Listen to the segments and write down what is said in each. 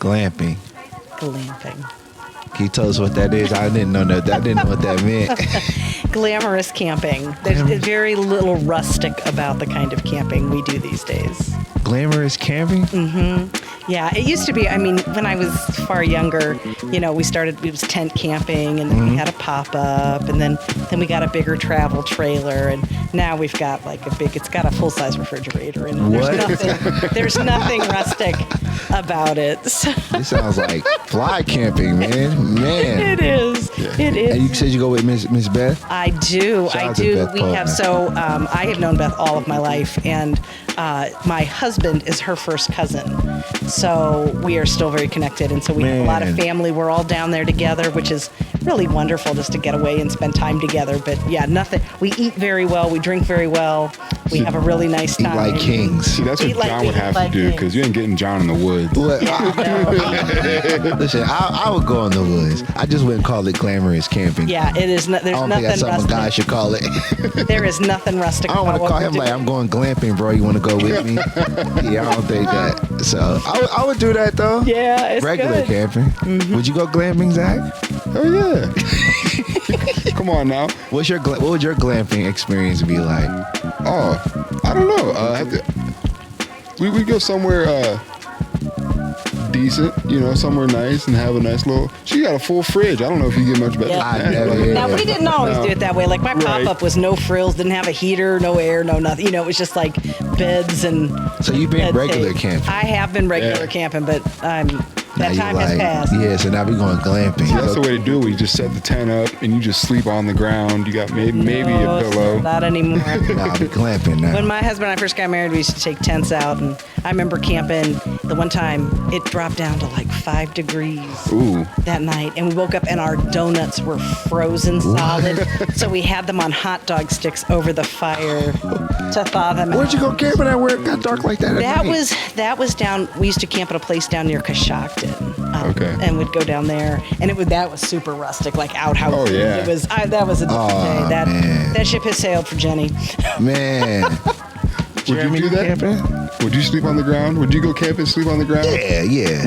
Glamping. Glamping. Can you tell us what that is? I didn't know that. I didn't know what that meant. Glamorous camping. There's very little rustic about the kind of camping we do these days. Glamorous camping? Mm-hmm. Yeah, it used to be, I mean, when I was far younger, you know, it was tent camping, and then we had a pop-up, and then we got a bigger travel trailer, and now we've got it's got a full-size refrigerator, and there's nothing rustic about it. So. This sounds like fly camping, man. It is. Yeah. It is. And you said you go with Miss Beth? I do. Shout out to Beth We Coleman. have, I have known Beth all of my life, and my husband is her first cousin. So we are still very connected. And so we have a lot of family. We're all down there together, which is really wonderful just to get away and spend time together. But yeah, nothing. We eat very well. We drink very well. We have a really nice time. Eat like kings. See, that's what John would have to do, because you ain't getting John in the woods. Listen, I would go in the woods. I just wouldn't call it glamorous camping. Yeah, it is. There's nothing think that's something rustic. guys should call it. There is nothing rustic. I don't want to call him like, I'm going glamping, bro. You want to go with me? Yeah, I don't think that. So I would do that though. Yeah, it's regular good. camping. Mm-hmm. Would you go glamping, Zach? Oh yeah. Come on now. What would your glamping experience be like? Oh, I don't know. We go somewhere decent, you know, somewhere nice, and have a nice little. She got a full fridge. I don't know if you get much better. Yeah. Now we didn't always do it that way. Like my pop-up was no frills, didn't have a heater, no air, no nothing. You know, it was just like beds and. So you've been regular camping? I have been regular camping, but that time has passed. Yeah, so now we're going glamping. See, that's the way to do it. You just set the tent up and you just sleep on the ground. You got maybe a pillow. Not anymore. Nah, we glamping now. When my husband and I first got married, we used to take tents out, and I remember camping. The one time it dropped down to like 5 degrees that night, and we woke up and our donuts were frozen solid. So we had them on hot dog sticks over the fire to thaw them out. Where'd you go camping at where it got dark like that? That was down. We used to camp at a place down near Coshocton. And we'd go down there, and that was super rustic, like outhouse. Oh yeah. It was. That was a different day. That ship has sailed for Jenny. Man. Would you do that? Camping? Would you sleep on the ground? Would you go camping and sleep on the ground? Yeah.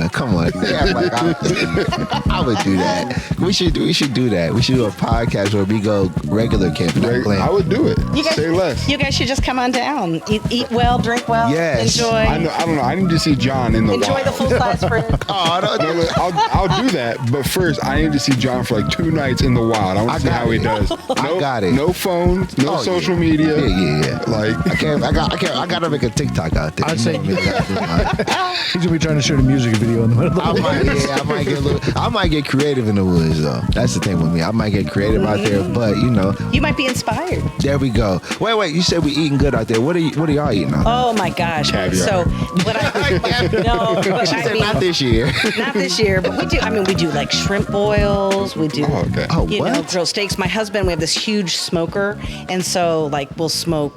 Come on. Yeah, like I would do that. We should do that. We should do a podcast where we go regular camping. I would do it. Say less. You guys should just come on down. Eat well, drink well. Yes. Enjoy. I don't know. I need to see John in the Enjoy wild. the full-size fridge. I'll do that. But first, I need to see John for like 2 nights in the wild. I want to see how he does. I got it. No phones, no social media. Yeah. Like I gotta make a TikTok out there. I'd say he's gonna be trying to shoot a music video in the middle of the I might get creative in the woods though. That's the thing with me. I might get creative out there, but you know. You might be inspired. There we go. Wait. You said we eating good out there. What are y'all eating out there? Oh my gosh. Caviar. So what Not this year. Not this year, but we do. I mean, we do like shrimp boils. We do, grilled steaks. My husband, we have this huge smoker, and so like we'll smoke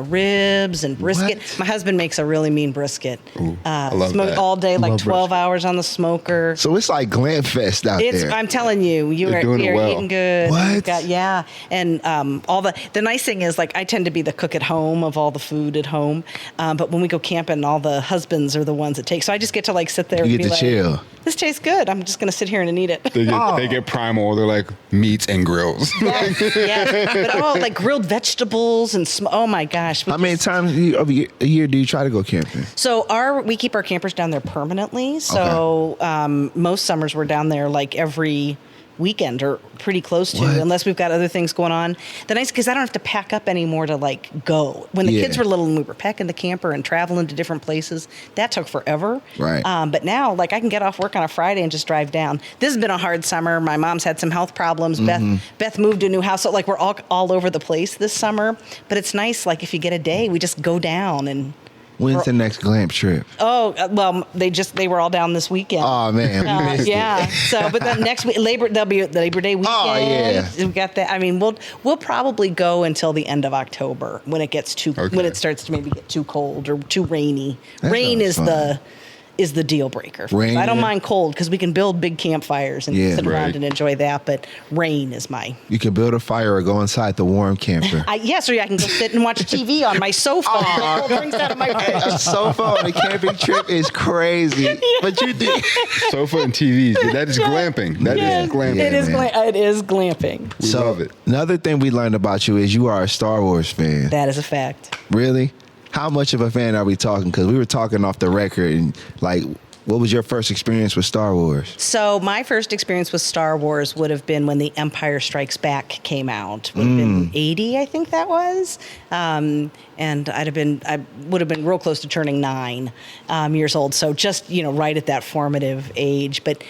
ribs and brisket. What? My husband makes a really mean brisket. I love smoke that. all day, like Love 12 brisket. hours on the smoker. So it's like Glam Fest out there. I'm telling you, You're doing it well. eating good. What? And all the nice thing is, like, I tend to be the cook at home of all the food at home. But when we go camping, all the husbands are the ones that take. So I just get to like sit there. You and get be to like, chill. This tastes good. I'm just gonna sit here and eat it. They get primal. They're like meats and grills. Yeah. But like grilled vegetables and oh my gosh. How many times a year do you try to go camping? So we keep our campers down there permanently. So most summers we're down there like every weekend or pretty close to, unless we've got other things going on. The nice, because I don't have to pack up anymore to like go. When the kids were little and we were packing the camper and traveling to different places, that took forever. Right. But now, like, I can get off work on a Friday and just drive down. This has been a hard summer. My mom's had some health problems. Beth moved to a new house, so like we're all over the place this summer. But it's nice, like if you get a day, we just go down and. When's the next glamp trip? Oh, well, they were all down this weekend. Oh man, we missed it. So, but then next week, there'll be Labor Day weekend. Oh yeah, we got that. I mean, we'll probably go until the end of October when it gets when it starts to maybe get too cold or too rainy. Rain is is the deal breaker. Rain, I don't yeah. mind cold because we can build big campfires and Yeah, sit around right. and enjoy that. But rain is my. You can build a fire or go inside the warm camper. Yes, or I can go sit and watch TV on my sofa. And pull drinks out of my A fridge. sofa on a camping trip is crazy. But you did. Sofa and TVs. That is glamping. That is glamping. It is. man. It is glamping. We love it. Another thing we learned about you is you are a Star Wars fan. That is a fact. Really? How much of a fan are we talking? Because we were talking off the record, and like, what was your first experience with Star Wars? So my first experience with Star Wars would have been when The Empire Strikes Back came out. Would have been 80, I think that was. And I would have been real close to turning 9 years old. So just, right at that formative age. But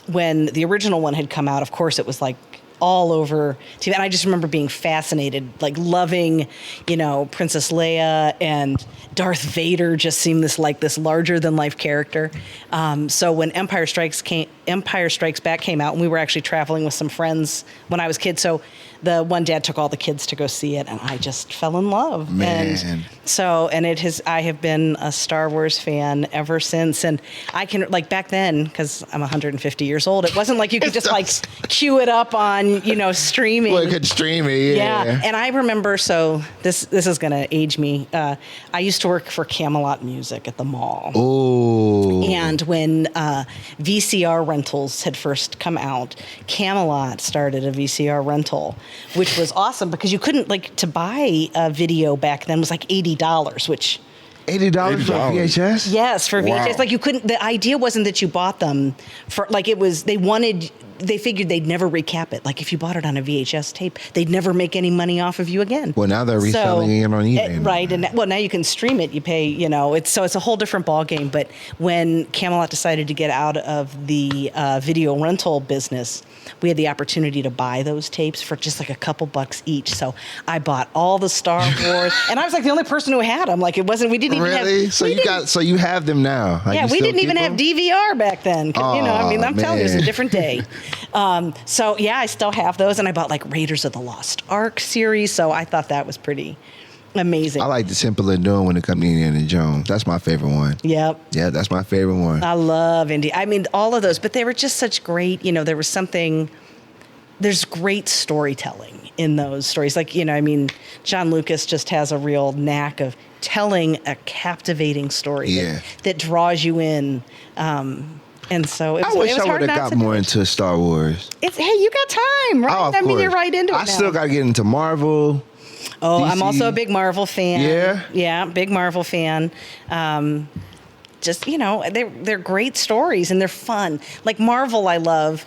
when the original one had come out, of course, it was like all over TV. And I just remember being fascinated, like loving, Princess Leia, and Darth Vader just seemed this larger than life character. So when Empire Strikes Back came out, and we were actually traveling with some friends when I was a kid. So the one dad took all the kids to go see it, and I just fell in love. Man. I have been a Star Wars fan ever since. And I can, back then, because I'm 150 years old, it wasn't like you could just queue it up on, streaming. Well, you could stream it, yeah. And I remember, so this is going to age me. I used to work for Camelot Music at the mall. Oh. And when VCR rentals had first come out, Camelot started a VCR rental, which was awesome because you couldn't, to buy a video back then was like $80, which... $80 for VHS? Yes, for VHS. Wow. You couldn't, the idea wasn't that you bought them for, they figured they'd never recap it. If you bought it on a VHS tape, they'd never make any money off of you again. Well, now they're reselling it on eBay. Right. And now you can stream it. You pay, it's a whole different ballgame. But when Camelot decided to get out of the video rental business, we had the opportunity to buy those tapes for just a couple bucks each. So I bought all the Star Wars, and I was the only person who had them. We didn't even have. Really? So you have them now? We didn't even have DVR back then. I'm telling you, it was a different day. I still have those, and I bought Raiders of the Lost Ark series. So I thought that was pretty amazing. I like the Simple and Doing when it comes to Indiana Jones. That's my favorite one. Yep. Yeah, that's my favorite one. I love Indy. All of those, but they were just such great, there was something, there's great storytelling in those stories. John Lucas just has a real knack of telling a captivating story that draws you in. And so I wish I would have got more into Star Wars. Hey, you got time, right? Oh, of course. You're right into it I still got to get into Marvel. Oh, DC. I'm also a big Marvel fan. Yeah? Yeah, big Marvel fan. They're great stories and they're fun. Marvel, I love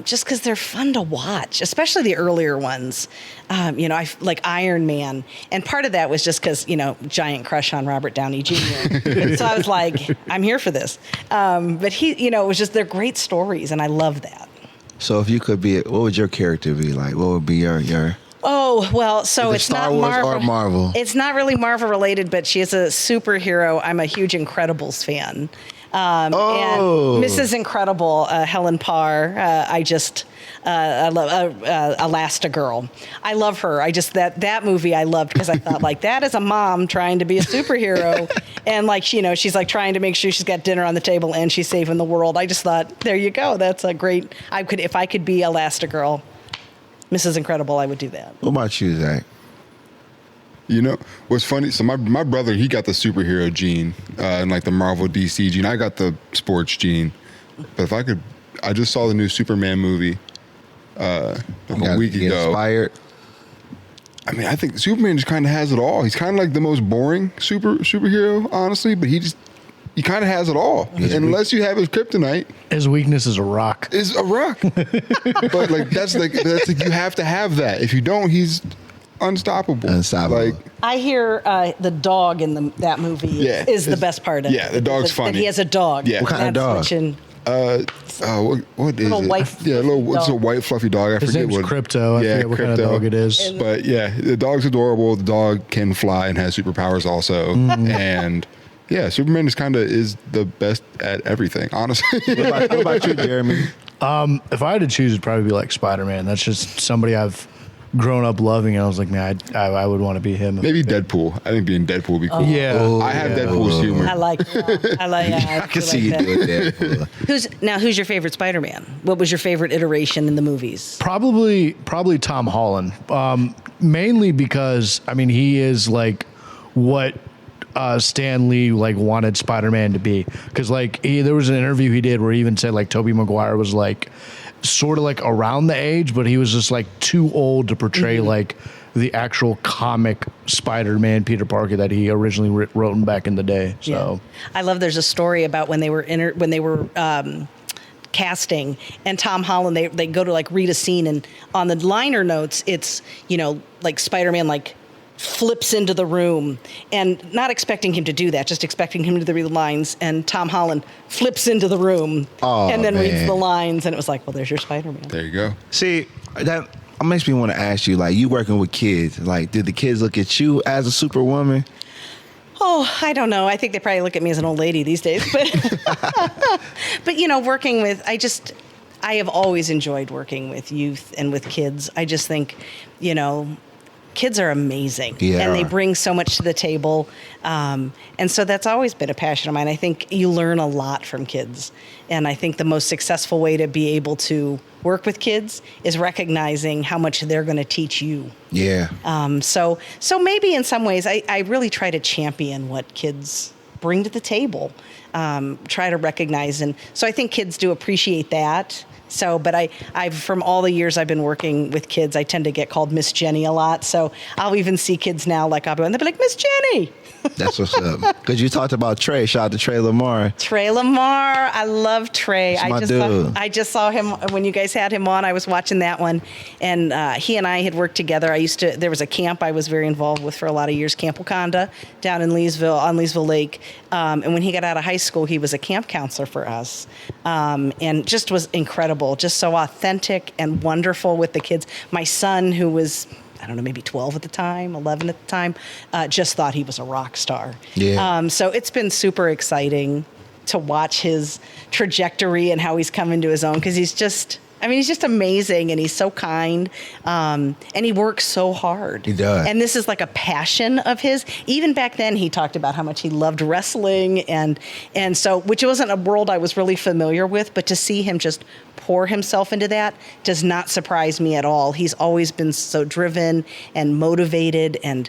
just because they're fun to watch, especially the earlier ones. I like Iron Man, and part of that was just because giant crush on Robert Downey Jr. So I was like, I'm here for this. But he, it was just they're great stories, and I love that. So if you could be, what would your character be like? What would be your? Oh, well, so it's Star not Wars Marvel. or Marvel. It's not really Marvel related, but she is a superhero. I'm a huge Incredibles fan. And Mrs. Incredible, Helen Parr, I love Elastigirl. I love her. That movie I loved because I thought that is a mom trying to be a superhero. And she's trying to make sure she's got dinner on the table and she's saving the world. I just thought, there you go. That's a great, if I could be Elastigirl, Mrs. Incredible, I would do that. What about you, Zach? What's funny? So my brother, he got the superhero gene and the Marvel DC gene. I got the sports gene. But if I could, I just saw the new Superman movie a week ago. Inspired. I think Superman just kind of has it all. He's kind of the most boring superhero, honestly. But he kind of has it all, unless you have his kryptonite. His weakness is a rock. Is a rock, but that's you have to have that. If you don't, he's unstoppable. I hear the dog in that movie is the best part of it. Yeah, the dog's funny. That he has a dog. Yeah. What kind of dog? What is it? It's a white fluffy dog. I His forget name's what. Crypto. I forget what kind of dog it is. But the dog's adorable. The dog can fly and has superpowers also, and. Yeah, Superman is the best at everything, honestly. What about you, Jeremy? If I had to choose, it'd probably be Spider-Man. That's just somebody I've grown up loving it. I was like, man, I would want to be him. Maybe Deadpool. I think being Deadpool would be cool. Yeah. I have Deadpool's humor. I like I can see you doing that. Who's your favorite Spider-Man? What was your favorite iteration in the movies? Probably Tom Holland. Mainly because he is like what Stan Lee like wanted Spider-Man to be. Because there was an interview he did where he even said like Tobey Maguire was like sort of like around the age, but he was just like too old to portray like the actual comic Spider-Man Peter Parker that he originally wrote back in the day. So I love. There's a story about when they were casting, and Tom Holland, they go to like read a scene, and on the liner notes it's like Spider-Man like flips into the room, and not expecting him to do that, just expecting him to read the lines, and Tom Holland flips into the room and then reads the lines, and it was like, well, there's your Spider-Man. There you go. See, that makes me want to ask you, like, you working with kids, like, do the kids look at you as a superwoman? Oh, I don't know. I think they probably look at me as an old lady these days, but working with, I have always enjoyed working with youth and with kids. I just think, kids are amazing, and they bring so much to the table. And so that's always been a passion of mine. I think you learn a lot from kids. And I think the most successful way to be able to work with kids is recognizing how much they're going to teach you. Yeah. So maybe in some ways, I really try to champion what kids bring to the table, try to recognize. And so I think kids do appreciate that. So, but I've from all the years I've been working with kids, I tend to get called Miss Jennie a lot. So I'll even see kids now, like I'll be, and they'll be like, Miss Jennie. That's what's up. Because you talked about Trey. Shout out to Trey Lamar. Trey Lamar. I love Trey. Dude. I just saw him when you guys had him on. I was watching that one. And he and I had worked together. There was a camp I was very involved with for a lot of years, Camp Wakanda, down in Leesville, on Leesville Lake. And when he got out of high school, he was a camp counselor for us. And just was incredible, just so authentic and wonderful with the kids. My son, who was, I don't know, maybe 12 at the time, 11 at the time, just thought he was a rock star. Yeah. So it's been super exciting to watch his trajectory and how he's come into his own, because he's just amazing, and he's so kind, and he works so hard. He does. And this is like a passion of his. Even back then, he talked about how much he loved wrestling, and so, which wasn't a world I was really familiar with, but to see him just pour himself into that does not surprise me at all. He's always been so driven and motivated, and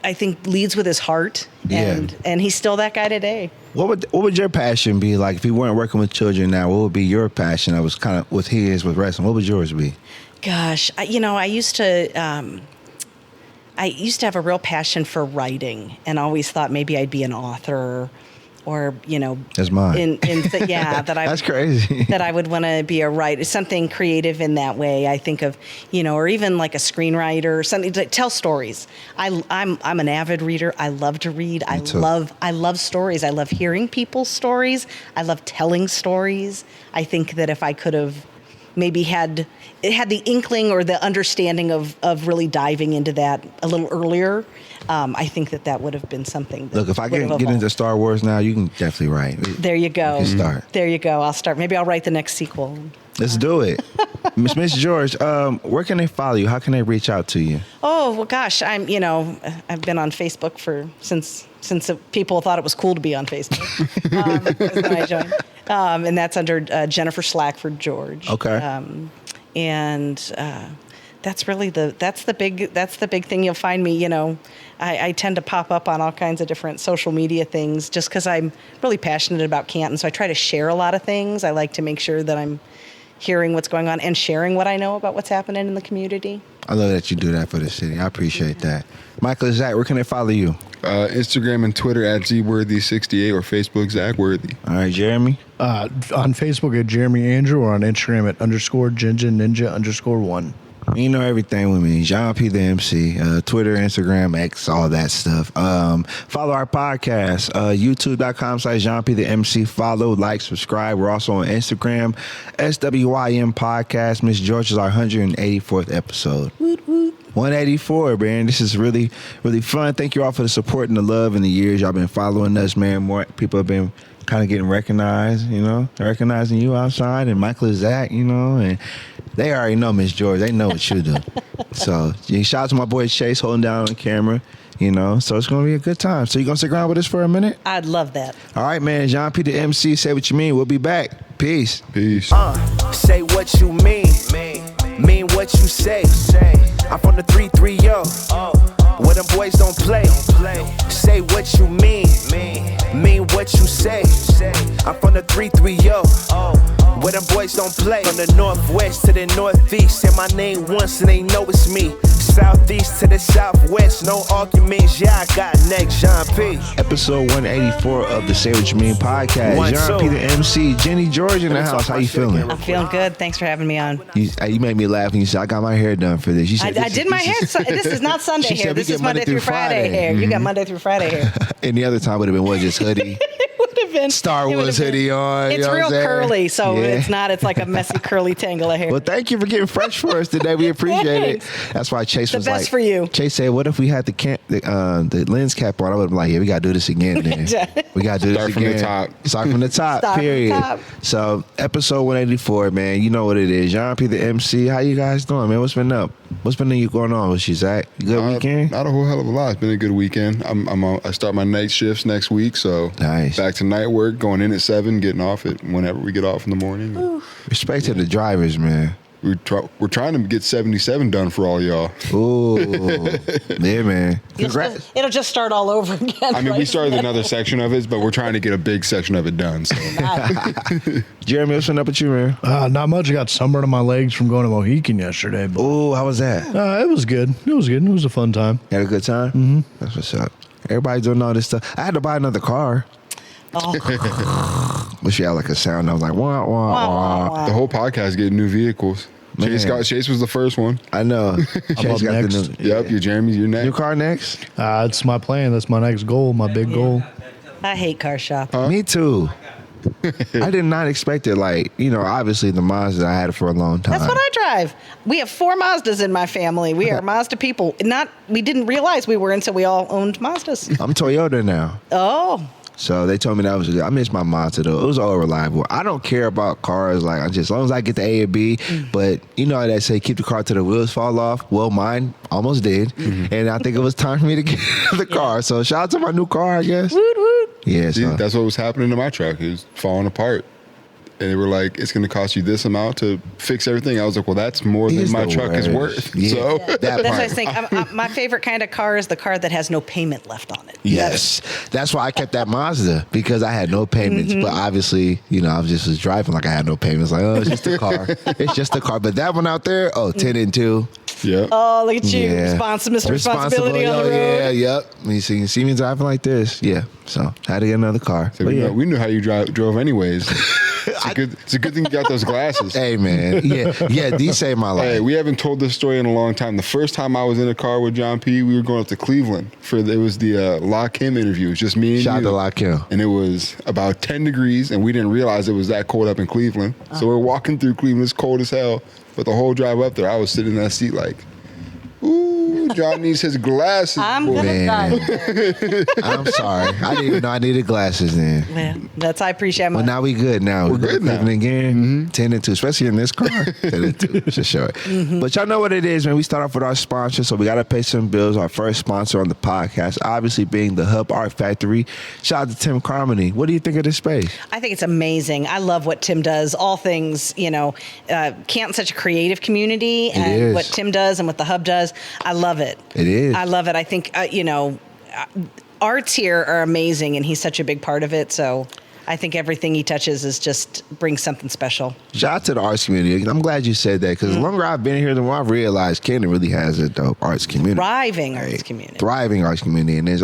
I think leads with his heart, and he's still that guy today. What would your passion be like if you weren't working with children now? What would be your passion that was kind of with his with wrestling? What would yours be? Gosh, I used to have a real passion for writing, and always thought maybe I'd be an author, or that's mine. That I that's crazy. That I would want to be a writer, something creative in that way. I think of or even like a screenwriter, something to tell stories. I'm an avid reader. I love to read. I love stories. I love hearing people's stories. I love telling stories. I think that if I could have maybe had the inkling or the understanding of really diving into that a little earlier, I think that would have been something. Look, if I get into Star Wars now, you can definitely write. There you go. You can start. There you go. I'll start. Maybe I'll write the next sequel. Let's do it. Miss George, where can they follow you? How can they reach out to you? Oh, well, gosh, I've been on Facebook since people thought it was cool to be on Facebook. When I joined. And that's under Jennifer Slackford George. Okay. That's really the big thing. You'll find me, I tend to pop up on all kinds of different social media things just because I'm really passionate about Canton. So I try to share a lot of things. I like to make sure that I'm hearing what's going on and sharing what I know about what's happening in the community. I love that you do that for the city. I appreciate that. Micless Zach, where can they follow you? Instagram and Twitter at ZWorthy68 or Facebook Zach Worthy. All right, Jeremy? On Facebook at Jeremy Andrew, or on Instagram at _Ninja_1. You know everything with me. Jéan P the MC. Twitter, Instagram, X, all that stuff. Follow our podcast. YouTube.com/Jéan P the MC. Follow, like, subscribe. We're also on Instagram. SWYM Podcast. Miss George is our 184th episode. 184, man. This is really, really fun. Thank you all for the support and the love and the years y'all been following us, man. More people have been kind of getting recognized, recognizing you outside, and Micless Zach, and They already know, Miss George. They know what you do. So, shout out to my boy Chase holding down on camera. So it's going to be a good time. So you going to stick around with us for a minute? I'd love that. All right, man. Jean P, the MC. Say what you mean. We'll be back. Peace. Peace. Say what you mean what you say. I'm from the 330, where them boys don't play. Say what you mean what you say. I'm from the 330, where them boys don't play. From the northwest to the northeast, say my name once and they know it's me. Southeast to the southwest, no arguments, yeah, I got next, Jéan P. Episode 184 of the Say What You Mean podcast. Jéan P, the MC. Jennie George in the house. How you feeling? I'm feeling good. Thanks for having me on. You made me laugh when you said, I got my hair done for this. You said, I did my hair. This is not Sunday hair. This is Monday through Friday hair. You got Monday through Friday hair. Any other time would have been what, just hoodie? Star Wars hoodie on. It's real curly, so it's not. It's like a messy curly tangle of hair. Well, thank you for getting fresh for us today. We appreciate it. That's why Chase was like, the best for you. Chase said, "What if we had the lens cap on?" I would have been like, "Yeah, we gotta do this again. Then we gotta do this Start again. from the top. Start from the top. Start period." from the top. So, episode 184, man. You know what it is. Jéan P, the MC. How you guys doing, man? What's been up? What's been going on with you, Zach? Good weekend? Not a whole hell of a lot. It's been a good weekend. I start my night shifts next week, so nice. Back to night work, going in at 7, getting off at whenever we get off in the morning. Ooh. Respect to the drivers, man. We're trying to get 77 done for all y'all. Ooh, yeah, man. Congrats. It'll just start all over again. I mean, we started another section of it, but we're trying to get a big section of it done. So. Jeremy, what's up with you, man? Not much. I got sunburn on my legs from going to Mohican yesterday. But, ooh, how was that? It was good. It was a fun time. You had a good time? Mm-hmm. That's what's up. Everybody doing all this stuff. I had to buy another car. Oh. Wish you had like a sound. I was like, wah, wah, wah. The whole podcast getting new vehicles. Chase was the first one. I know. Chase got next. the new. Yep, you're next. New car next? It's my plan. That's my next goal, my big goal. I hate car shop. Me too. I did not expect it. Like, obviously the Mazda, I had it for a long time. That's what I drive. We have 4 Mazdas in my family. We are Mazda people. We didn't realize we were until we all owned Mazdas. I'm Toyota now. Oh. So they told me that was good. I miss my Mazda though. It was all reliable. I don't care about cars. Like as long as I get the A or B. But you know how they say keep the car till the wheels fall off. Well, mine almost did, and I think it was time for me to get the car. So shout out to my new car, I guess. Woot woot. Yeah, See, that's what was happening to my truck. It was falling apart. And they were like, it's going to cost you this amount to fix everything. I was like, well, that's more than my truck is worth. Yeah, so That's what I think. My favorite kind of car is the car that has no payment left on it. Yes. That's why I kept that Mazda, because I had no payments. But obviously, I was driving like I had no payments. Like, oh, it's just a car. It's just a car. But that one out there, 10 and 2. Yeah. Oh, look at you. Yeah. Mr. Responsibility on the road. Yeah, yep. You see me driving like this. Yeah. So I had to get another car. So we knew how you drove anyways. It's a good thing you got those glasses. Hey, man. Yeah, these saved my life. Hey, we haven't told this story in a long time. The first time I was in a car with Jéan P, we were going up to Cleveland. It was the Lock Kim interview. It was just me and Shout out you. to Lock Kim. And it was about 10 degrees, and we didn't realize it was that cold up in Cleveland. So we're walking through Cleveland. It's cold as hell. But the whole drive up there, I was sitting in that seat like, ooh, John needs his glasses. I'm going to die. I'm sorry. I didn't even know I needed glasses then. Yeah, I appreciate it. Well, now we good now. We're good now. Again, 10 and 2, especially in this car. 10 and 2, for sure. But y'all know what it is, man. We start off with our sponsor, so we got to pay some bills. Our first sponsor on the podcast, obviously being the Hub Art Factory. Shout out to Tim Carmody. What do you think of this space? I think it's amazing. I love what Tim does. All things, Canton's such a creative community, and what Tim does and what the Hub does, I love it. It is. I love it. I think, arts here are amazing, and he's such a big part of it. So I think everything he touches is just brings something special. Shout out to the arts community. I'm glad you said that, because the longer I've been here, the more I've realized Canton really has a dope arts community. Thriving arts community. Thriving arts community. And this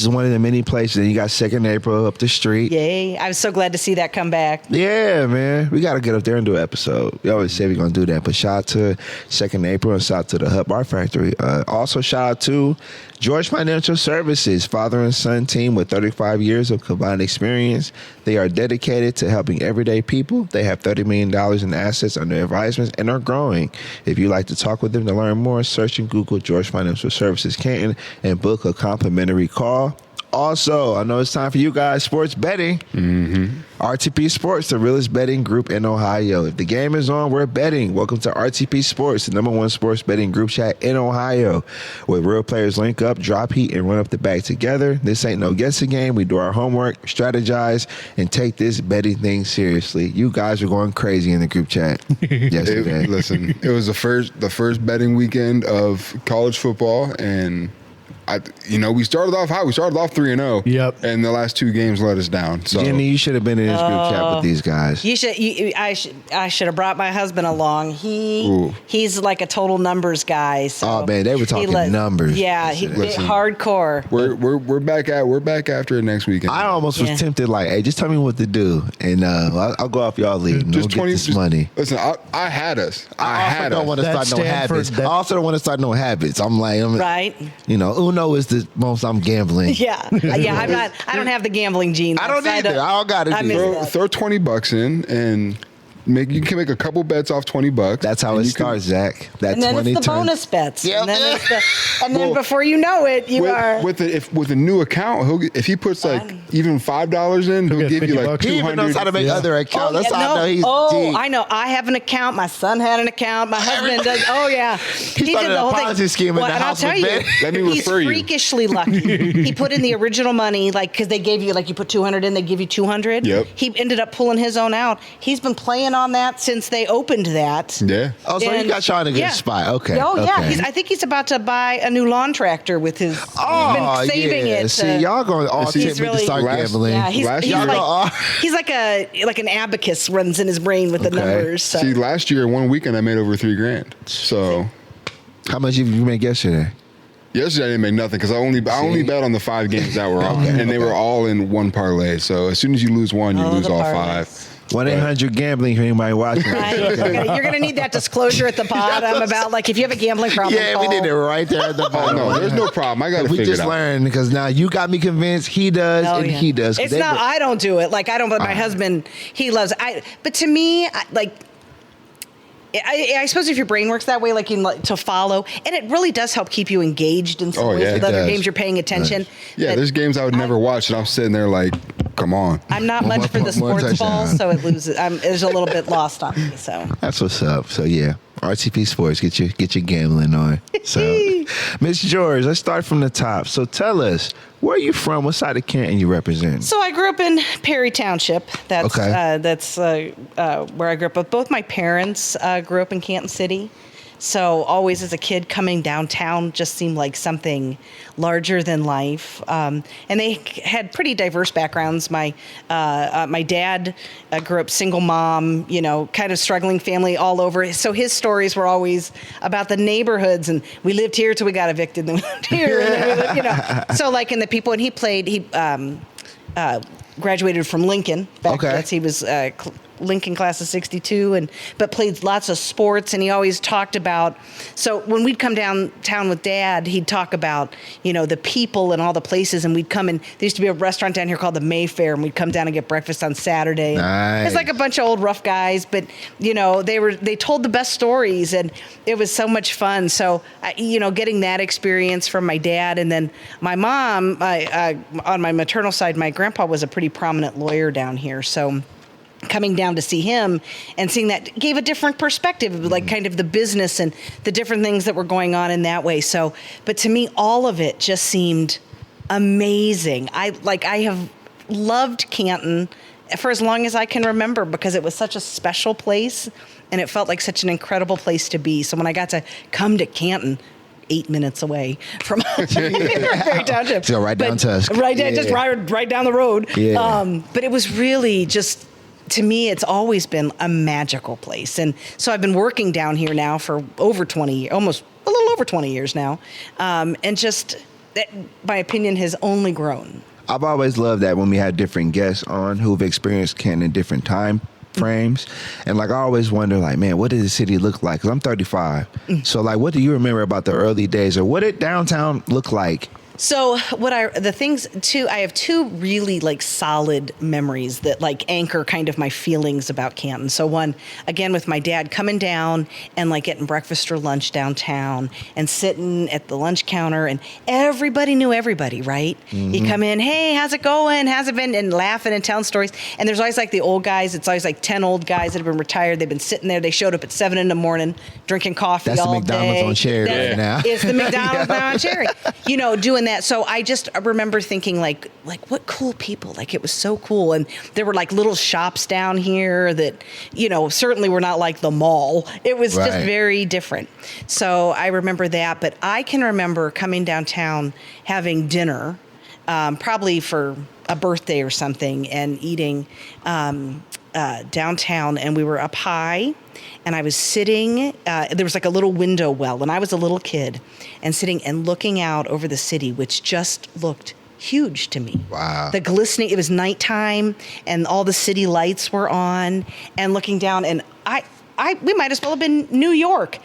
is one of the many places. And you got 2nd April up the street. Yay. I was so glad to see that come back. Yeah, man. We got to get up there and do an episode. We always say we're going to do that. But shout out to 2nd April and shout out to the Hub Art Factory. Also, shout out to George Financial Services, father and son team with 35 years of combined experience. They are dedicated to helping everyday people. They have $30 million in assets under advisement and are growing. If you'd like to talk with them to learn more, search and Google George Financial Services Canton and book a complimentary call. Also, I know it's time for you guys, sports betting. RTP Sports, the realest betting group in Ohio. If the game is on, we're betting. Welcome to RTP Sports, the #1 sports betting group chat in Ohio, where real players link up, drop heat, and run up the bag together. This ain't no guessing game. We do our homework, strategize, and take this betting thing seriously. You guys are going crazy in the group chat yesterday. Listen, it was the first betting weekend of college football, and we started off high. We started off 3-0. Yep. And the last 2 games let us down. So Jenny, you should have been in this group chat with these guys. I should have brought my husband along. He's like a total numbers guy. So Oh man, they were talking numbers. Yeah, hardcore. we're back after it next weekend. I almost was tempted, like, hey, just tell me what to do, and I'll go off y'all lead. And we'll get this money. Listen, I had us. I also don't want to start no habits. I also don't want to start no habits. I'm like, right. Uno is the most I'm gambling. Yeah. I don't have the gambling gene. I don't either. I don't got it. Throw $20 in and you can make a couple bets off $20. That's how it starts, Zach. That and then 20 it's the bonus bets. Yep. And then before you know it, with a new account, if he puts like even $5 in, he'll give you like $200. He even knows how to make other accounts. That's how I know he's deep. I know. I have an account. My son had an account. My husband does. Oh yeah. He started a Ponzi scheme in the house. And I'll tell you, let me refer he's freakishly lucky. He put in the original money, like, because they gave you, like, you put 200 in, they give you 200. Yep. He ended up pulling his own out. He's been playing on that since they opened that. Yeah. Oh, so you got y'all in a good spot. Okay. Oh yeah. Okay. I think he's about to buy a new lawn tractor with his. He's been saving it. See, y'all going to all tempt me to start gambling. Yeah, he's like an abacus runs in his brain with the numbers. So. See, last year, one weekend, I made over $3,000. So, how much did you make yesterday? Yesterday I didn't make nothing because I only bet on the 5 games that were on, and they were all in one parlay. So as soon as you lose one, you lose all 5. 1-800-GAMBLING for anybody watching. Right. You're gonna need that disclosure at the bottom about, like, if you have a gambling problem. Yeah, we did it right there at the bottom. No, there's no problem. I got to figure it out. We just learned, because now you got me convinced. He does, he does. It's not. I don't do it. Like, I don't. But my husband, he loves. But to me, I suppose if your brain works that way, like, to follow, and it really does help keep you engaged in some ways with other games. You're paying attention. Yeah, there's games I would never watch, and I'm sitting there like, come on. I'm not much for the sports ball, so it loses. It's a little bit lost on me. So that's what's up. So yeah, RTP Sports, get your gambling on. So, Miss George, let's start from the top. So tell us, where are you from? What side of Canton you represent? So I grew up in Perry Township. That's where I grew up. But both my parents grew up in Canton City. So always as a kid, coming downtown just seemed like something larger than life. And they had pretty diverse backgrounds. My dad grew up single mom, kind of struggling family all over. So his stories were always about the neighborhoods, and we lived here till we got evicted, and then we lived here, and then So like in the people, and he graduated from Lincoln. He was Lincoln class of 62, but played lots of sports, and he always talked about, so when we'd come downtown with Dad, he'd talk about, the people and all the places, and we'd come in. There used to be a restaurant down here called the Mayfair, and we'd come down and get breakfast on Saturday. Nice. It's like a bunch of old rough guys, but they told the best stories, and it was so much fun. So getting that experience from my dad, and then my mom, on my maternal side, my grandpa was a pretty prominent lawyer down here, so coming down to see him and seeing that gave a different perspective, like kind of the business and the different things that were going on in that way. So, but to me, all of it just seemed amazing. I have loved Canton for as long as I can remember, because it was such a special place and it felt like such an incredible place to be. So when I got to come to Canton, 8 minutes away from Perry Township. So right down Tusk. Right down the road. Yeah. But it was really just, to me, it's always been a magical place. And so I've been working down here now for over 20 years, almost a little over 20 years now. And just, my opinion has only grown. I've always loved that when we had different guests on who've experienced Canton in different time frames. And like, I always wonder, like, man, what did the city look like? Because I'm 35. So like, what do you remember about the early days, or what did downtown look like So I have two really like solid memories that like anchor kind of my feelings about Canton. So one, again, with my dad coming down and like getting breakfast or lunch downtown and sitting at the lunch counter, and everybody knew everybody, right? You come in, hey, how's it going? How's it been? And laughing and telling stories. And there's always like the old guys. It's always like 10 old guys that have been retired. They've been sitting there. They showed up at 7 a.m, drinking coffee That's all the McDonald's day. on Cherry right now. It's the McDonald's now on Cherry. Doing that. So I just remember thinking like what cool people. Like it was so cool. And there were like little shops down here that, certainly were not like the mall. It was just very different. So I remember that. But I can remember coming downtown, having dinner, probably for a birthday or something, and eating downtown. And we were up high. And I was sitting, there was like a little window well when I was a little kid, and sitting and looking out over the city, which just looked huge to me. Wow. The glistening, it was nighttime and all the city lights were on, and looking down, and we might as well have been New York,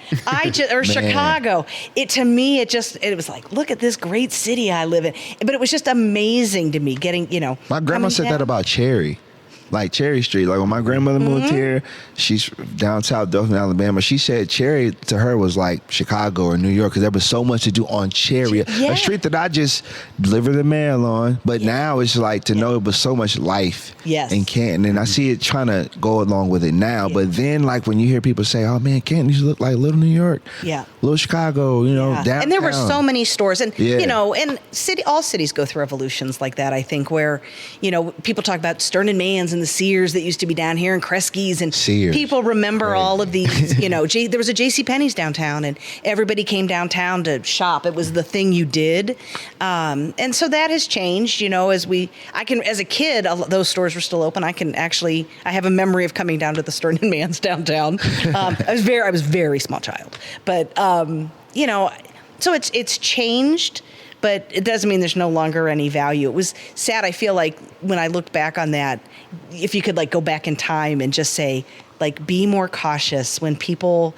or Chicago. To me, it was like, look at this great city I live in. But it was just amazing to me getting, My grandma said that about Cherry. Like Cherry Street. Like when my grandmother moved here, she's down south, Dothan, Alabama. She said Cherry to her was like Chicago or New York because there was so much to do on Cherry, a street that I just delivered the mail on. But now it's like to know it was so much life in Canton, and I see it trying to go along with it now. But then, like when you hear people say, "Oh man, Canton used to look like little New York, little Chicago," downtown. And there were so many stores, and and all cities go through evolutions like that. I think where people talk about Stern and Mann's and the Sears that used to be down here, and Kresge's, and Sears. People remember all of these. There was a J.C. Penney's downtown, and everybody came downtown to shop. It was the thing you did, and so that has changed. As a kid, those stores were still open. I have a memory of coming down to the Stern and Mann's downtown. I was a very small child, but so it's changed. But it doesn't mean there's no longer any value. It was sad. I feel like when I looked back on that, if you could like go back in time and just say, like, be more cautious when people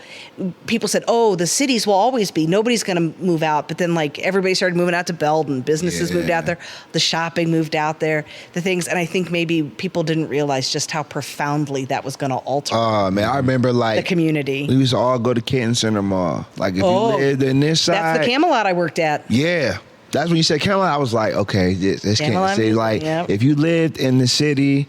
said, oh, the cities will always be, nobody's going to move out. But then like everybody started moving out to Belden, businesses moved out there, the shopping moved out there, the things. And I think maybe people didn't realize just how profoundly that was going to alter I remember like the community. We used to all go to Canton Center Mall. Like if you lived in this side. That's the Camelot I worked at. Yeah. That's when you said Camelot, I was like, okay, this Canton City. Like, if you lived in the city,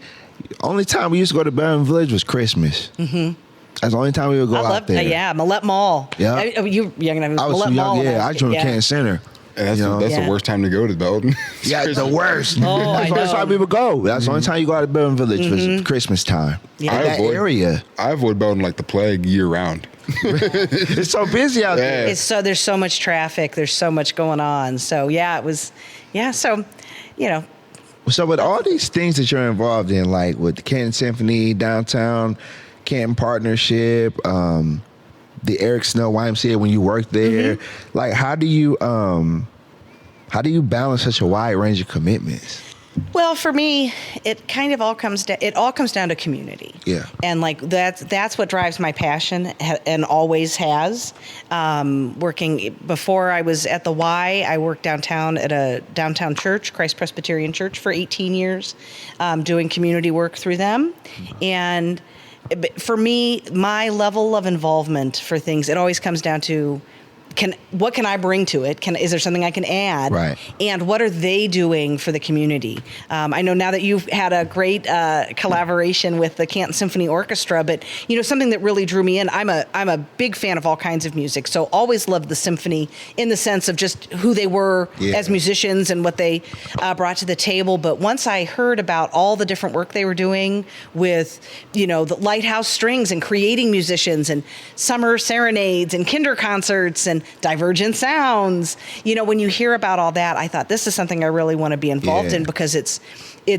only time we used to go to Belden Village was Christmas. Mm-hmm. That's the only time we would go out there. Millette Mall. Yeah. You young enough. I was too young, I joined Canton Center. And that's the worst time to go to Belden. The worst. Oh, that's why we would go. That's the only time you go out to Belden Village was Christmas time. Yeah. That area. I avoid Belden like the plague year round. It's so busy out there. There's so much traffic. There's so much going on. So it was. So, So with all these things that you're involved in, like with the Canton Symphony, Downtown Canton Partnership, the Eric Snow YMCA when you worked there, like how do you balance such a wide range of commitments? Well, for me, it kind of all comes down to community. Yeah. And like that's what drives my passion and always has. Working before I was at the Y, I worked downtown at a downtown church, Christ Presbyterian Church, for 18 years, doing community work through them. And for me, my level of involvement for things, it always comes down to what can I bring to it? Is there something I can add? Right. And what are they doing for the community? I know now that you've had a great collaboration with the Canton Symphony Orchestra, but something that really drew me in. I'm a big fan of all kinds of music, so always loved the symphony in the sense of just who they were as musicians and what they brought to the table. But once I heard about all the different work they were doing with the Lighthouse Strings and creating musicians and summer serenades and kinder concerts and divergent sounds. When you hear about all that, I thought this is something I really want to be involved in because it's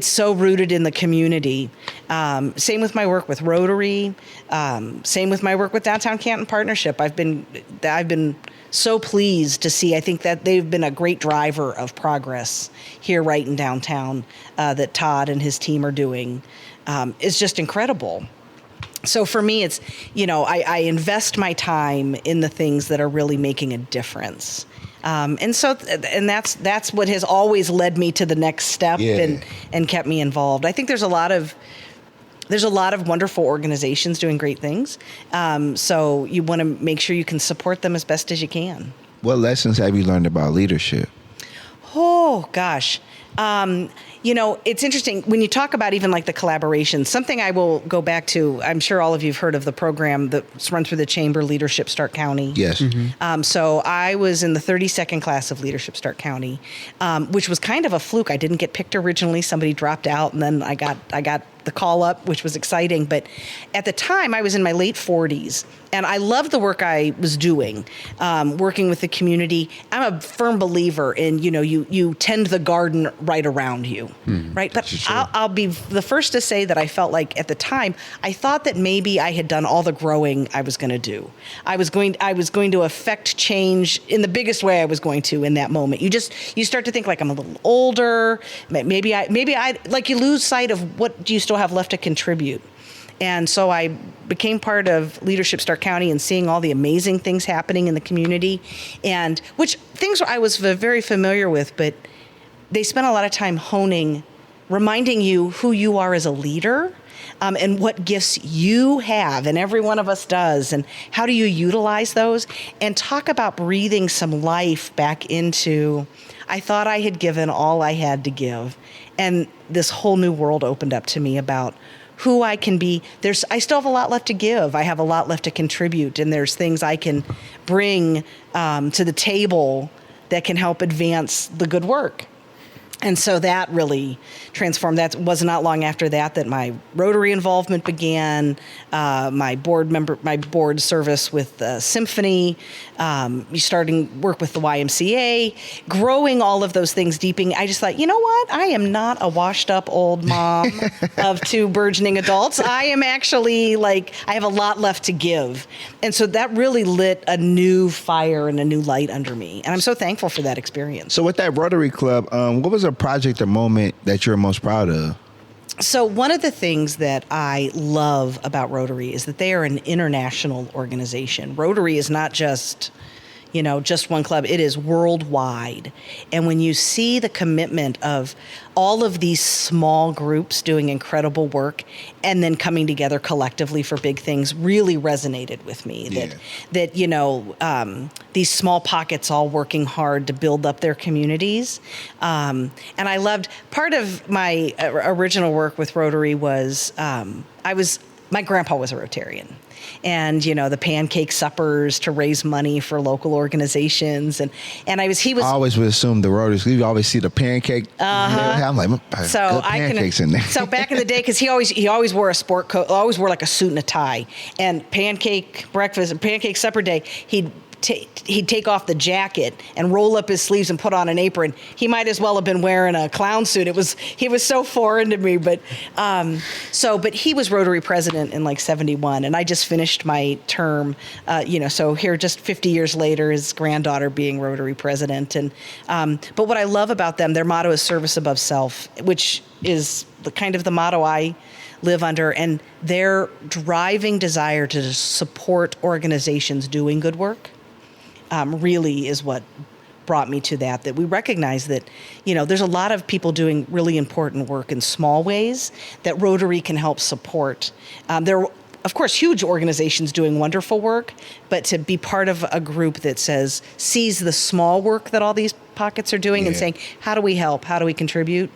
so rooted in the community. Same with my work with Rotary. Same with my work with Downtown Canton Partnership. I've been so pleased to see. I think that they've been a great driver of progress here right in downtown that Todd and his team are doing. Is just incredible. So for me, it's, I invest my time in the things that are really making a difference. And that's what has always led me to the next step and kept me involved. I think there's a lot of wonderful organizations doing great things. So you want to make sure you can support them as best as you can. What lessons have you learned about leadership? Oh, gosh. It's interesting when you talk about even like the collaboration, something I will go back to. I'm sure all of you have heard of the program that's run through the Chamber, Leadership Stark County. Yes. Mm-hmm. So I was in the 32nd class of Leadership Stark County, which was kind of a fluke. I didn't get picked originally. Somebody dropped out, and then I got the call up, which was exciting. But at the time, I was in my late 40s, and I loved the work I was doing, working with the community. I'm a firm believer in, you tend the garden right around you, right? But I'll be the first to say that I felt like at the time, I thought that maybe I had done all the growing I was going to do. I was going to affect change in the biggest way I was going to in that moment. You start to think like I'm a little older. Maybe I like you lose sight of what do you still have left to contribute. And so I became part of Leadership Stark County and seeing all the amazing things happening in the community, and which things I was very familiar with, but they spent a lot of time reminding you who you are as a leader, and what gifts you have, and every one of us does, and how do you utilize those, and talk about breathing some life back into, I thought I had given all I had to give, and this whole new world opened up to me about who I can be. I still have a lot left to give. I have a lot left to contribute, and there's things I can bring to the table that can help advance the good work. And so that really transformed. That was not long after that my Rotary involvement began, my board service with Symphony, starting work with the YMCA, growing all of those things, deepening. I just thought, you know what? I am not a washed up old mom of two burgeoning adults. I am actually I have a lot left to give. And so that really lit a new fire and a new light under me. And I'm so thankful for that experience. So with that Rotary Club, what was a project or moment that you're most proud of? So one of the things that I love about Rotary is that they are an international organization. Rotary is not just one club. It is worldwide. And when you see the commitment of all of these small groups doing incredible work and then coming together collectively for big things really resonated with me. That these small pockets all working hard to build up their communities. And I loved part of my original work with Rotary was my grandpa was a Rotarian. And, the pancake suppers to raise money for local organizations. And he was. I always would assume the Rotaries, you always see the pancake. I'm like, so pancakes in there. So back in the day, because he always wore a sport coat, always wore like a suit and a tie. And pancake breakfast and pancake supper day, he'd take off the jacket and roll up his sleeves and put on an apron. He might as well have been wearing a clown suit. He was so foreign to me, but he was Rotary president in 71, and I just finished my term, so here just 50 years later, his granddaughter being Rotary president. And but what I love about them, their motto is service above self, which is the motto I live under, and their driving desire to support organizations doing good work really is what brought me to that we recognize that, there's a lot of people doing really important work in small ways that Rotary can help support. There are, of course, huge organizations doing wonderful work, but to be part of a group that sees the small work that all these pockets are doing and saying, how do we help? How do we contribute?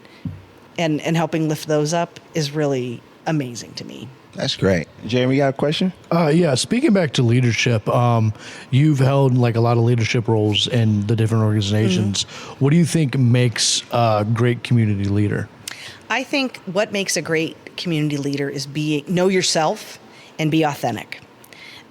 And helping lift those up is really amazing to me. That's great. Jeremy, you got a question? Yeah. Speaking back to leadership, you've held a lot of leadership roles in the different organizations. Mm-hmm. What do you think makes a great community leader? I think what makes a great community leader is know yourself and be authentic.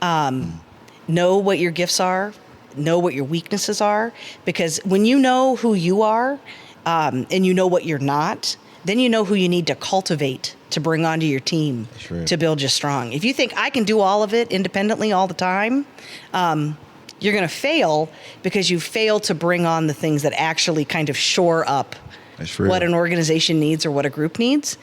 Know what your gifts are, know what your weaknesses are, because when you know who you are and you know what you're not, then you know who you need to cultivate to bring onto your team to build you strong. If you think I can do all of it independently all the time, you're going to fail because you fail to bring on the things that actually kind of shore up what an organization needs or what a group needs.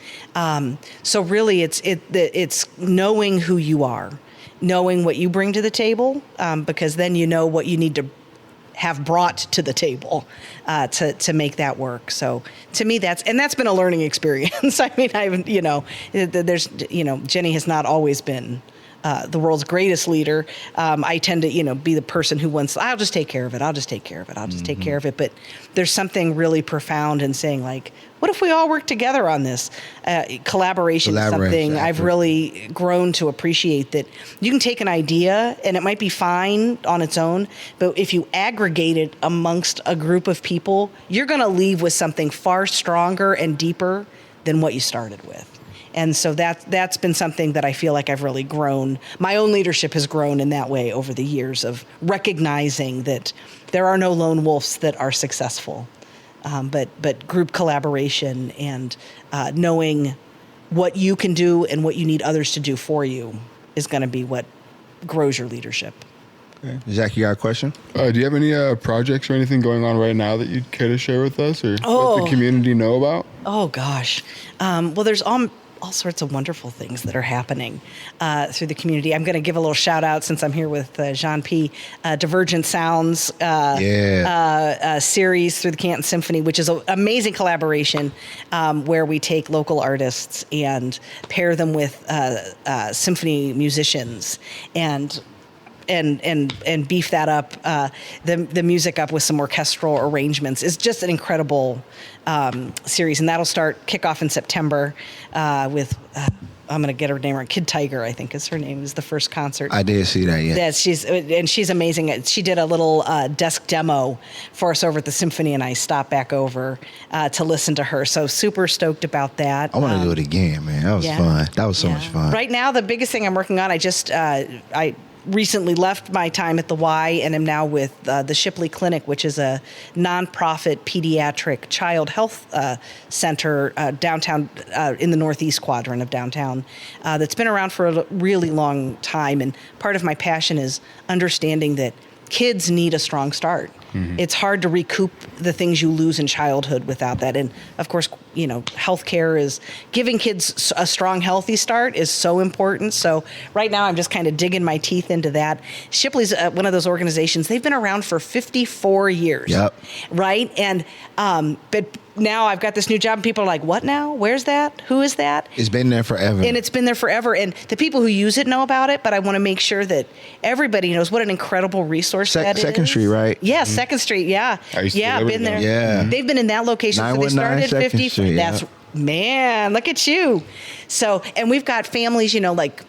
So really, it's knowing who you are, knowing what you bring to the table, because then you know what you need to have brought to the table to make that work. So to me, that's been a learning experience. I mean, Jennie has not always been the world's greatest leader. I tend to, be the person who wants, I'll just take care of it. I'll just take care of it. I'll just take care of it. But there's something really profound in saying, like, what if we all work together on this? Collaboration is something I've really grown to appreciate, that you can take an idea and it might be fine on its own, but if you aggregate it amongst a group of people, you're going to leave with something far stronger and deeper than what you started with. And so that's been something that I feel like I've really grown. My own leadership has grown in that way over the years, of recognizing that there are no lone wolves that are successful. But group collaboration and knowing what you can do and what you need others to do for you is going to be what grows your leadership. Okay. Zach, you got a question? Do you have any projects or anything going on right now that you'd care to share with us, or let the community know about? Oh, gosh. Well, there's all sorts of wonderful things that are happening through the community. I'm going to give a little shout out, since I'm here with Jéan P, Divergent Sounds series through the Canton Symphony, which is an amazing collaboration where we take local artists and pair them with symphony musicians and beef that up, the music up with some orchestral arrangements. Is just an incredible series, and that'll kick off in September with I'm going to get her name right. Kid Tiger, I think is her name, is the first concert. I did see that, yeah. Yeah, she's amazing. She did a little desk demo for us over at the Symphony, and I stopped back over to listen to her. So super stoked about that. I want to do it again, man. That was fun. That was so much fun. Right now, the biggest thing I'm working on, I recently left my time at the Y and am now with the Shipley Clinic, which is a nonprofit pediatric child health center downtown in the northeast quadrant of downtown that's been around for a really long time. And part of my passion is understanding that kids need a strong start. Mm-hmm. It's hard to recoup the things you lose in childhood without that. And of course, healthcare is giving kids a strong, healthy start is so important. So right now I'm just kind of digging my teeth into that. Shipley's one of those organizations. They've been around for 54 years. Yep. Right. And, but now I've got this new job and people are like, what now? Where's that? Who is that? It's been there forever. And it's been there forever. And the people who use it know about it, but I want to make sure that everybody knows what an incredible resource that is. Second Street, right? Yeah, mm-hmm. Second Street, yeah. Yeah, been there. Yeah. They've been in that location. So they started 50. Street, that's, man, look at you. So, and we've got families, like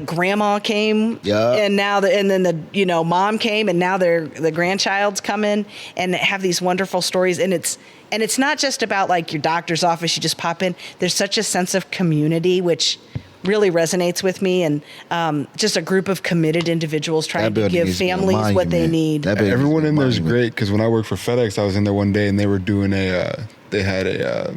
grandma came, and now and then the mom came, and now the grandchild's coming and have these wonderful stories. And it's not just about like your doctor's office, you just pop in. There's such a sense of community, which really resonates with me, and just a group of committed individuals trying to give families what they need. Everyone in there is great, because when I worked for FedEx, I was in there one day and they were doing they had a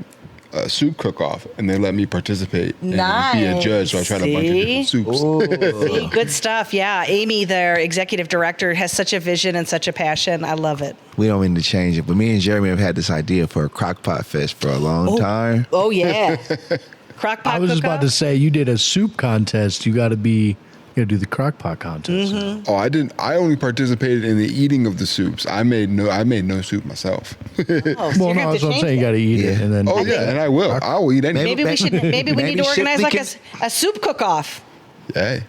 soup cook-off, and they let me participate and be a judge. So I tried a bunch of different soups. See, good stuff. Yeah, Amy, their executive director, has such a vision and such a passion. I love it. We don't mean to change it, but me and Jeremy have had this idea for a crockpot fest for a long time. Oh yeah, crockpot. I was just about to say, you did a soup contest. You got to do the crockpot contest. Mm-hmm. Oh, I didn't. I only participated in the eating of the soups. I made no soup myself. So well, no, that's what I'm saying. You got to eat it, and then. Oh yeah, and I will. I will eat anything. Maybe we need to organize like a soup cook-off. Hey,